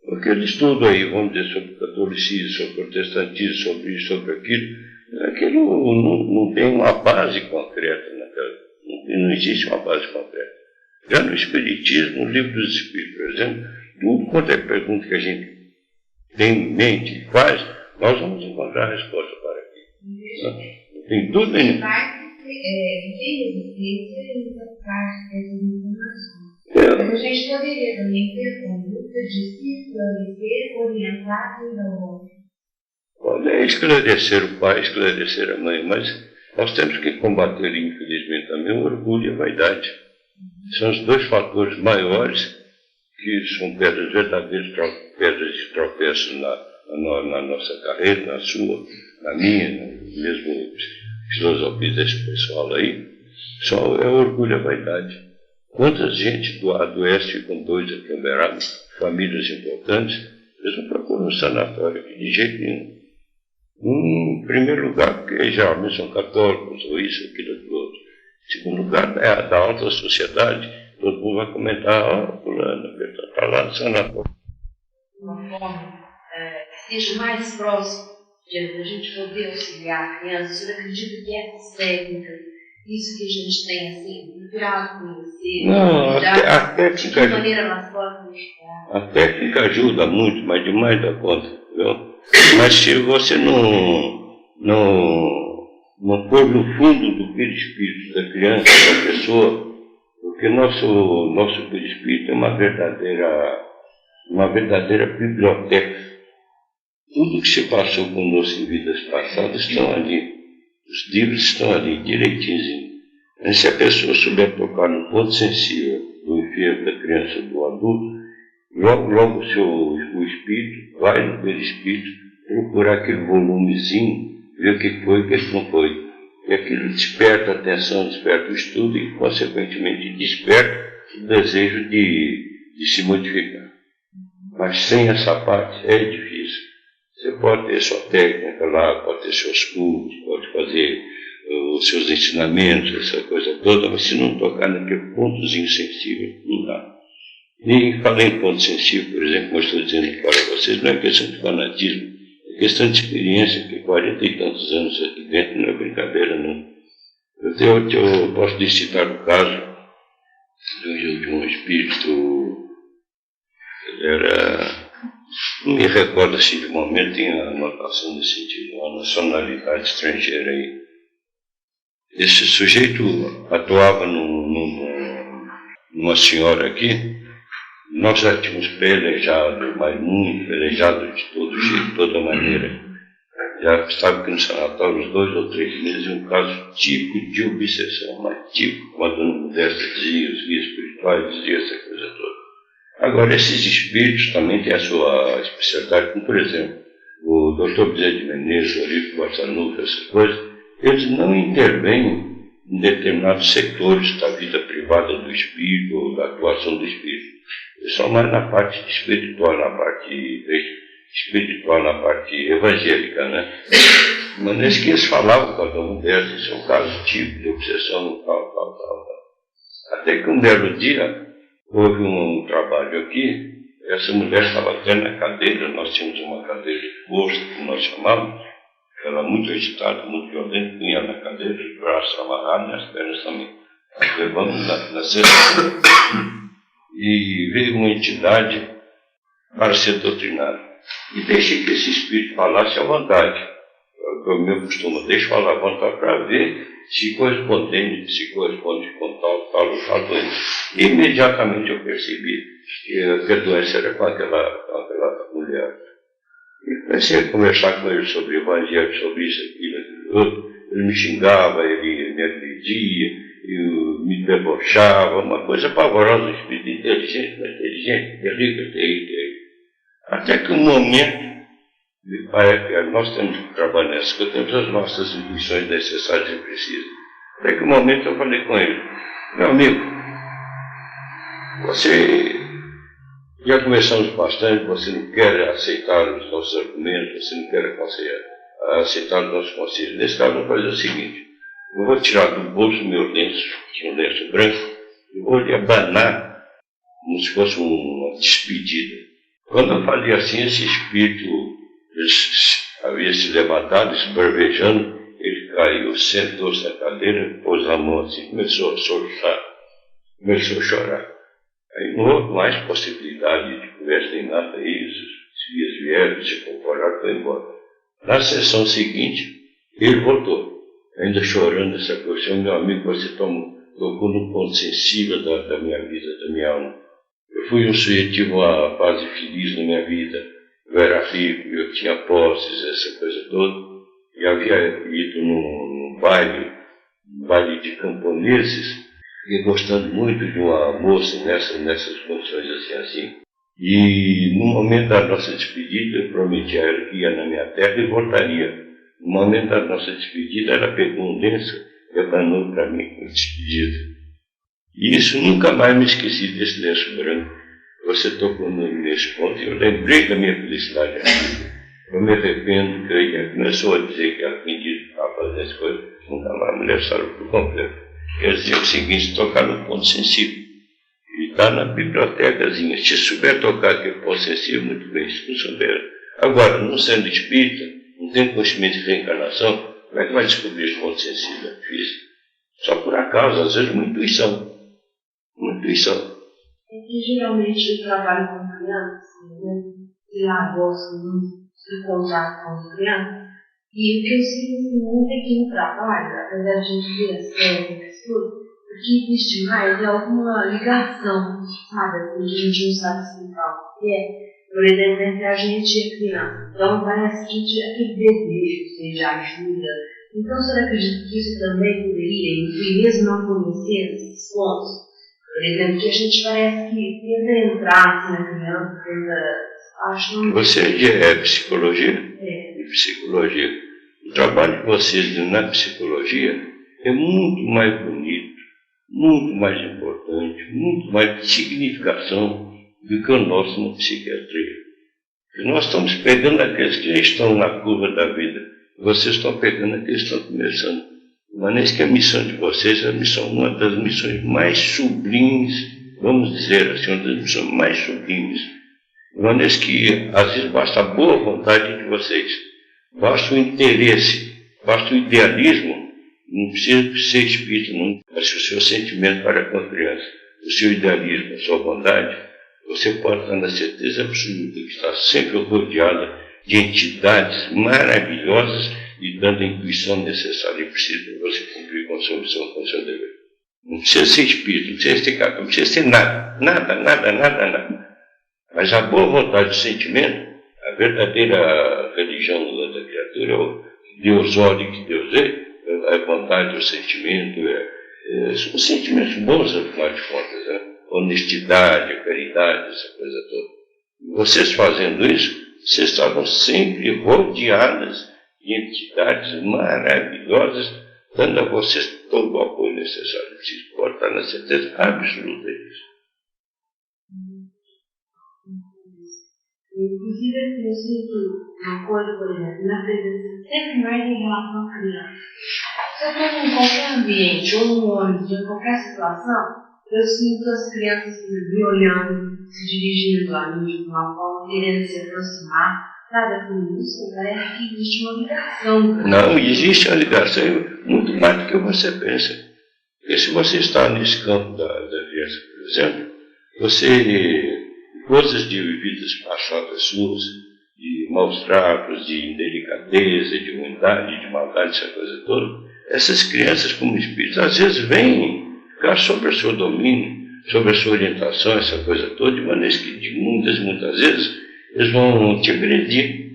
Speaker 1: Porque ele estuda aí, vamos dizer, sobre o catolicismo, sobre o protestantismo, sobre isso, sobre aquilo não tem uma base concreta naquela. Não existe uma base concreta. Já no Espiritismo, no Livro dos Espíritos, por exemplo, tudo quanto é pergunta que a gente tem em mente e faz, nós vamos encontrar a resposta para aquilo. Não tem dúvida nenhuma.
Speaker 3: Tem resistência em prática dessas informações. Mas a gente poderia também ter conduta de se esclarecer, orientar quem não ouve.
Speaker 1: Pode esclarecer o pai, esclarecer a mãe, mas nós temos que combater, infelizmente, também o orgulho e a vaidade. São os dois fatores maiores que são pedras verdadeiras, pedras de tropeço na nossa carreira, na sua, na minha, mesmo filosofia desse pessoal aí, só é o orgulho e a vaidade. Quanta gente do oeste ficam doidos aqui em Uberaba, famílias importantes, eles não procuram um sanatório aqui de jeito nenhum. Em primeiro lugar, porque geralmente são católicos, ou isso, aquilo, aquilo outro. Em segundo lugar, é da alta sociedade, todo mundo vai comentar, fulano, está lá no sanatório.
Speaker 3: Uma forma que seja mais próximo de a gente poder auxiliar a criança. Você acredita que essas técnicas, isso que a gente tem assim, procurado conhecer,
Speaker 1: não, a técnica,
Speaker 3: de que maneira nós podemos ajudar?
Speaker 1: A técnica ajuda muito, mas demais da conta, entendeu? Mas se você não pôr no fundo do perispírito da criança, da pessoa, porque nosso perispírito é uma verdadeira biblioteca. Tudo que se passou conosco em vidas passadas estão ali. Os livros estão ali, direitinho. Mas se a pessoa souber tocar no ponto sensível do enfermo, da criança, do adulto, logo o espírito vai no perispírito procurar aquele volumezinho, ver o que foi e o que não foi. E aquilo desperta a atenção, desperta o estudo e, consequentemente, desperta o desejo de se modificar. Mas sem essa parte é difícil. Você pode ter sua técnica lá, pode ter seus cursos, pode fazer os seus ensinamentos, essa coisa toda, mas se não tocar naquele pontozinho sensível, não dá. E falei em ponto sensível, por exemplo, como eu estou dizendo para vocês, não é questão de fanatismo, é questão de experiência, que 40 e tantos anos aqui dentro não é brincadeira, não. Eu posso lhe citar o caso de um espírito, ele era... Não me recordo assim de momento, tinha anotação nesse sentido, uma nacionalidade estrangeira aí. Esse sujeito atuava numa senhora aqui, nós já tínhamos pelejado, mas muito pelejado de todo jeito, de toda maneira. Já estava aqui no sanatório uns 2 ou 3 meses, um caso típico de obsessão, mas típico, quando não pudesse dizia, os guias espirituais diziam essa coisa toda. Agora, esses espíritos também têm a sua especialidade, como por exemplo, o Dr. Bezerra de Menezes, o Olímpio Barçanuco, essas coisas, eles não intervêm em determinados setores da vida privada do espírito ou da atuação do espírito. Eles são mais na parte espiritual, na parte evangélica, né? De maneira que eles falavam cada um deles, esse é um caso típico de obsessão, tal. Até que um belo dia, houve um trabalho aqui, essa mulher estava até na cadeira, nós tínhamos uma cadeira de força, que nós chamávamos, ela muito agitada, muito violenta, punha na cadeira, os braços amarrados, as pernas também. Nós levamos na sexta e veio uma entidade para ser doutrinada. E deixei que esse espírito falasse à vontade. O meu costume, deixa falar à vontade para ver se corresponde com tal doença. E imediatamente eu percebi que a doença era com aquela mulher. E comecei a conversar com ele sobre o evangelho, sobre isso, aquilo, outro. Ele me xingava, ele me agredia, me debochava, uma coisa pavorosa, um espírito inteligente, terrível. Até que um momento, nós temos que trabalhar nessa, porque temos as nossas intuições necessárias e precisas. Até que um momento eu falei com ele, meu amigo, você já conversamos bastante, você não quer aceitar os nossos argumentos, você não quer aceitar os nossos conselhos. Nesse caso, eu vou fazer o seguinte, eu vou tirar do bolso meu lenço, tinha um lenço branco, e vou lhe abanar como se fosse uma despedida. Quando eu falei assim, esse espírito havia se levantado, esbravejando, ele caiu, sentou-se na cadeira, pôs a mão assim, começou a soluçar, começou a chorar. Aí não houve mais possibilidade de conversa nem nada, isso, Os guias vieram, se incorporaram e foi embora. Na sessão seguinte, ele voltou, ainda chorando essa coisa. Meu amigo, você tocou no ponto sensível da minha vida, da minha alma. Eu fui um sujeito, tive uma fase feliz na minha vida. Eu era rico, eu tinha posses, essa coisa toda. E havia ido num baile de camponeses, e gostando muito de uma moça nessas condições assim. E no momento da nossa despedida, eu prometi a ela que ia na minha terra e voltaria. No momento da nossa despedida, ela pegou um lenço e abanou para mim com despedida. E isso nunca mais me esqueci desse lenço branco. Você tocou nesse ponto e eu lembrei da minha felicidade aqui. Eu me arrependo que ela começou a dizer que aprendi a fazer as coisas. Nunca mais a mulher saiu por completo. Quer dizer o seguinte, tocar no ponto sensível. E está na bibliotecazinha. Se souber tocar aquele ponto sensível, muito bem. Se não souber. Agora, não sendo espírita, não tem conhecimento de reencarnação, como é que vai descobrir esse ponto sensível físico? Só por acaso, às vezes, uma intuição. Uma intuição.
Speaker 3: É que geralmente eu trabalho com crianças, né? E lá gosto muito de contato com as crianças. E o que eu sinto muito aqui no trabalho, apesar de a gente ver as técnicas, tudo, o que existe mais é alguma ligação, sabe? Assim, que a gente não sabe explicar o que é. Por exemplo, entre a gente e a criança. Então parece que a gente aquele desejo, seja ajuda. Então, o senhor acredita que isso também poderia, e mesmo não conhecer esses pontos? Por exemplo, que a gente parece que tenta entrar assim, na criança, tenta.
Speaker 1: Você é psicologia?
Speaker 3: É.
Speaker 1: Psicologia. O trabalho de vocês na psicologia é muito mais bonito, muito mais importante, muito mais de significação do que o nosso na psiquiatria. E nós estamos pegando aqueles que já estão na curva da vida. Vocês estão pegando aqueles que estão começando. Mas que a missão de vocês é uma das missões mais sublimes, vamos dizer assim, uma das missões mais sublimes. Mas que às vezes basta a boa vontade de vocês, basta o interesse, basta o idealismo, não precisa ser espírito, não. Mas o seu sentimento para com a criança, o seu idealismo, a sua bondade, você pode estar na certeza absoluta que está sempre rodeada de entidades maravilhosas e dando a intuição necessária e precisa para você cumprir com a sua missão, com o seu dever. Não precisa ser espírito, não precisa ser carta, não precisa ser nada. Mas a boa vontade do sentimento, a verdadeira religião da criatura, o Deus olha que Deus é, a vontade, o sentimento, são sentimentos bons, afinal de contas, né? Honestidade, a caridade, essa coisa toda. Vocês fazendo isso, vocês estavam sempre rodeadas de entidades maravilhosas, dando a vocês todo o apoio necessário. Vocês podem estar na certeza absoluta disso.
Speaker 3: Inclusive, eu sinto uma coisa, por exemplo, na presença sempre mais em relação à criança. Se eu estou em qualquer ambiente, ou no ônibus, ou em qualquer situação, eu sinto as crianças me olhando, se dirigindo a mim de uma forma, querendo se aproximar. Sabe, assim, isso parece que existe uma ligação.
Speaker 1: Não, existe uma ligação muito mais do que você pensa. Porque se você está nesse campo da criança, por exemplo, você, coisas de vidas passadas suas, de maus tratos, de indelicadeza, de ruindade, de maldade, essa coisa toda, essas crianças como espíritos, às vezes vêm ficar sobre o seu domínio, sobre a sua orientação, essa coisa toda, de maneira que muitas vezes eles vão te agredir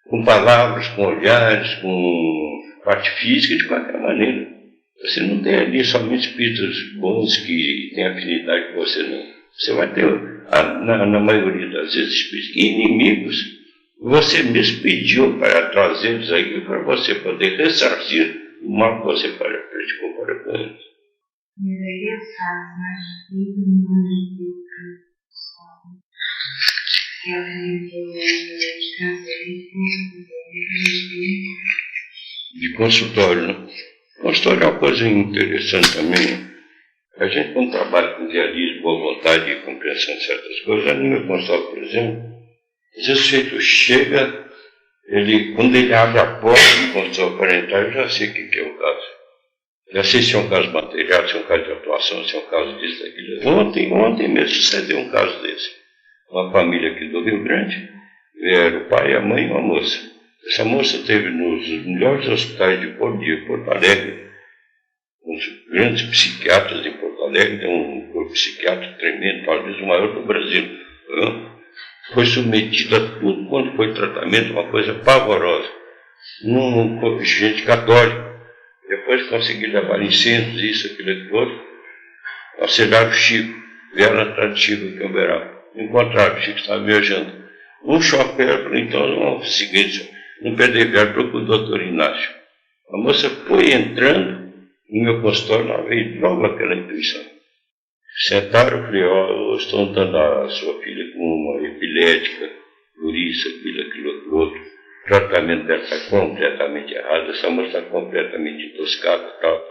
Speaker 1: com palavras, com olhares, com parte física, de qualquer maneira. Você não tem ali somente espíritos bons que têm afinidade com você, não. Você vai ter, na maioria das vezes, espíritos inimigos. Você mesmo pediu para trazê-los aqui para você poder ressarcir o mal que você praticou para com eles. De consultório, né? Consultório é uma coisa interessante também. A gente, quando trabalha com idealismo, boa vontade e compreensão de certas coisas, no meu consultório, por exemplo, esse sujeito chega, quando ele abre a porta do consultório para entrar, eu já sei o que é o caso. Já sei se é um caso material, se é um caso de atuação, se é um caso disso, daquilo. Ontem mesmo sucedeu um caso desse. Uma família aqui do Rio Grande Vieram o pai, a mãe e uma moça. Essa moça esteve nos melhores hospitais de Porto Alegre, uns grandes psiquiatras em Porto Alegre, tem um corpo psiquiátrico tremendo, talvez o maior do Brasil. Foi submetida a tudo, quando foi tratamento, uma coisa pavorosa. Gente católica. Depois consegui levar em centros, isso, aquilo, aquilo outro. Auxiliaram o Chico, vieram atrás do Chico em Camberal. Encontraram, o Chico estava viajando. Um choque, então, não, seguinte, não perder viagem, procura o doutor Inácio. A moça foi entrando no meu consultório, lá veio logo aquela intuição. Sentaram, falei, ó, estou andando a sua filha com uma epilética, por isso, aquilo, outro. O tratamento dela está completamente errado, essa moça está completamente intoxicada, tal.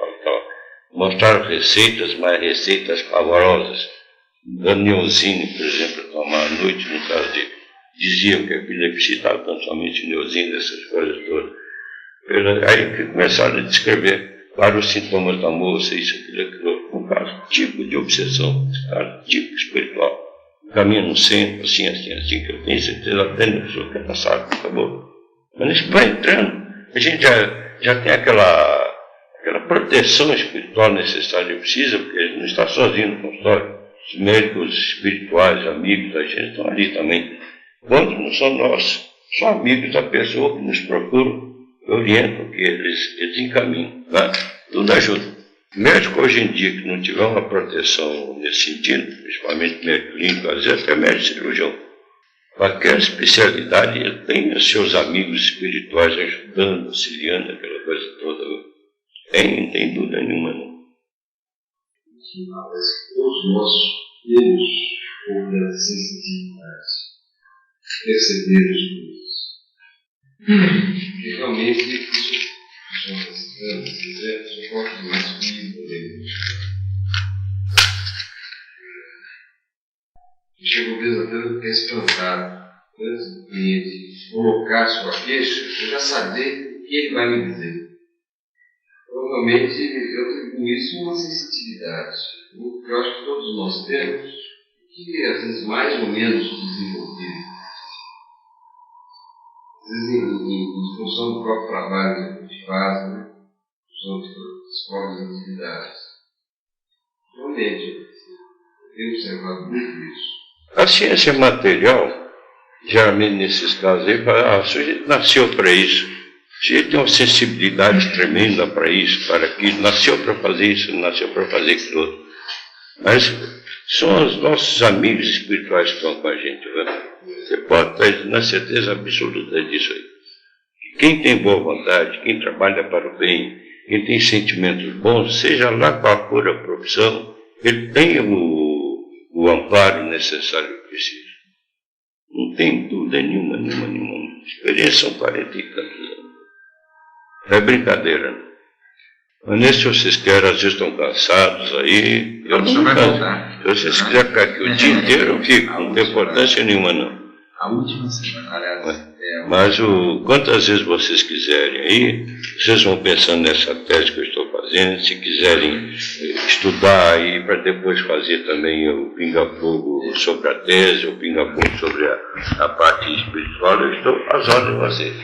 Speaker 1: Mostraram receitas, mas receitas pavorosas. Neosine, por exemplo, tomar à noite, no caso dele. Diziam que a epilepsia estava dando somente neosine, essas coisas todas. Aí começaram a descrever vários sintomas da moça, isso, aquilo, um caso tipo de obsessão, caso tipo espiritual. Caminho no centro, assim, que eu tenho certeza, até a pessoa que é passada, acabou. Mas isso vai entrando, a gente já tem aquela proteção espiritual necessária que precisa, porque a gente não está sozinho no consultório. Os médicos espirituais, amigos da gente, estão ali também. Quando não são nós, são amigos da pessoa que nos procuram, orientam, que eles encaminham. Né? Tudo ajuda. Médico hoje em dia que não tiver uma proteção nesse sentido, principalmente médico clínico, às vezes até médico cirurgião, qualquer especialidade, ele tem os seus amigos espirituais ajudando, auxiliando, aquela coisa toda. Não tem dúvida nenhuma, não.
Speaker 2: Os nossos filhos, ou da sensibilidade, perceber as coisas. E realmente, isso funciona assim, se quiser, suporte mais físico dele. Chegou mesmo até a espantar, e colocar sua queixa, eu já saber o que ele vai me dizer. Provavelmente eu atribuo isso a uma sensibilidade, que eu acho que todos nós temos, que às vezes mais ou menos desenvolvido. Às vezes em função do próprio trabalho que a gente faz, né? Em função das próprias atividades. Realmente, eu tenho observado muito isso.
Speaker 1: A ciência material, geralmente nesses casos aí, o sujeito nasceu para isso. O sujeito tem uma sensibilidade tremenda para isso, para aquilo. Nasceu para fazer isso, nasceu para fazer aquilo outro. Mas são os nossos amigos espirituais que estão com a gente. Né? Você pode estar na certeza absoluta disso aí. Quem tem boa vontade, quem trabalha para o bem, quem tem sentimentos bons, seja lá qual for a profissão, ele tem o amparo necessário que precisa. Não tem dúvida nenhuma. A experiência são 40 e tantos anos. Não é brincadeira, não. Mas nesse vocês querem, às vezes estão cansados aí. Eu não me canso. Se vocês quiserem ficar aqui o dia inteiro, eu fico. Não tem importância nenhuma, não.
Speaker 2: A última semana, aliás.
Speaker 1: Mas quantas vezes vocês quiserem aí, vocês vão pensando nessa tese que eu estou fazendo, se quiserem estudar aí para depois fazer também o pinga-fogo sobre a tese, o pinga-fogo sobre a parte espiritual, eu estou às ordens de vocês.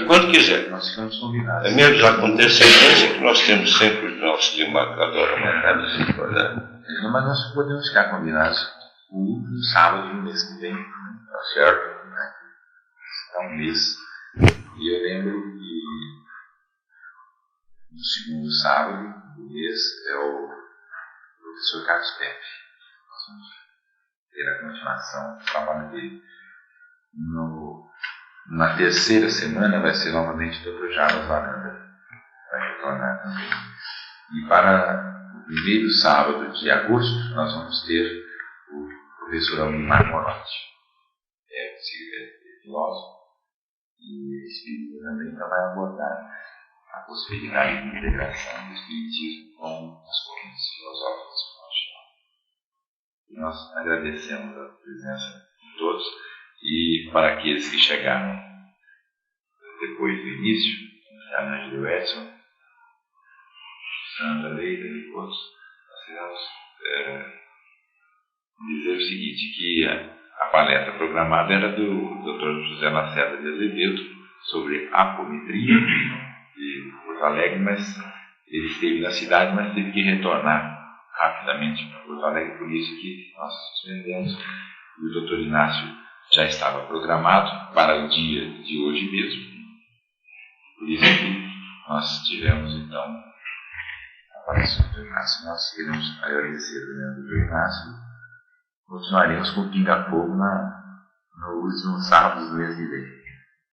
Speaker 1: Quando quiser.
Speaker 2: Nós ficamos combinados.
Speaker 1: É mesmo já com antecedência que nós temos sempre os nossos demarcadores marcados.
Speaker 2: Mas nós podemos ficar combinados o último sábado do mês que vem. Tá certo? Está um mês. E eu lembro que no segundo sábado do mês é o professor Carlos Pepe. Nós vamos ter a continuação do trabalho dele. Na terceira semana vai ser novamente o Dr. Jarbas Varanda. Vai retornar também. E para o primeiro sábado de agosto nós vamos ter o professor Almir Morotti. É filósofo e espírita também, então vai abordar a possibilidade de integração do espiritismo com as correntes filosóficas que nós chamamos. E nós agradecemos a presença de todos e para aqueles que chegaram depois do início, a Ângelo Edson, Sandra Leida e outros, nós queremos dizer o seguinte, que A palestra programada era do Dr. José Lacerda de Azevedo sobre apometria de Porto Alegre, mas ele esteve na cidade, mas teve que retornar rapidamente para Porto Alegre, por isso que nós suspendemos. E o Dr. Inácio já estava programado para o dia de hoje mesmo, por isso que nós tivemos então a aparição do Dr. Inácio. Nós queremos agradecer ao Dr. Inácio. Continuaremos com o Pinga Fogo no último sábado do mês que vem.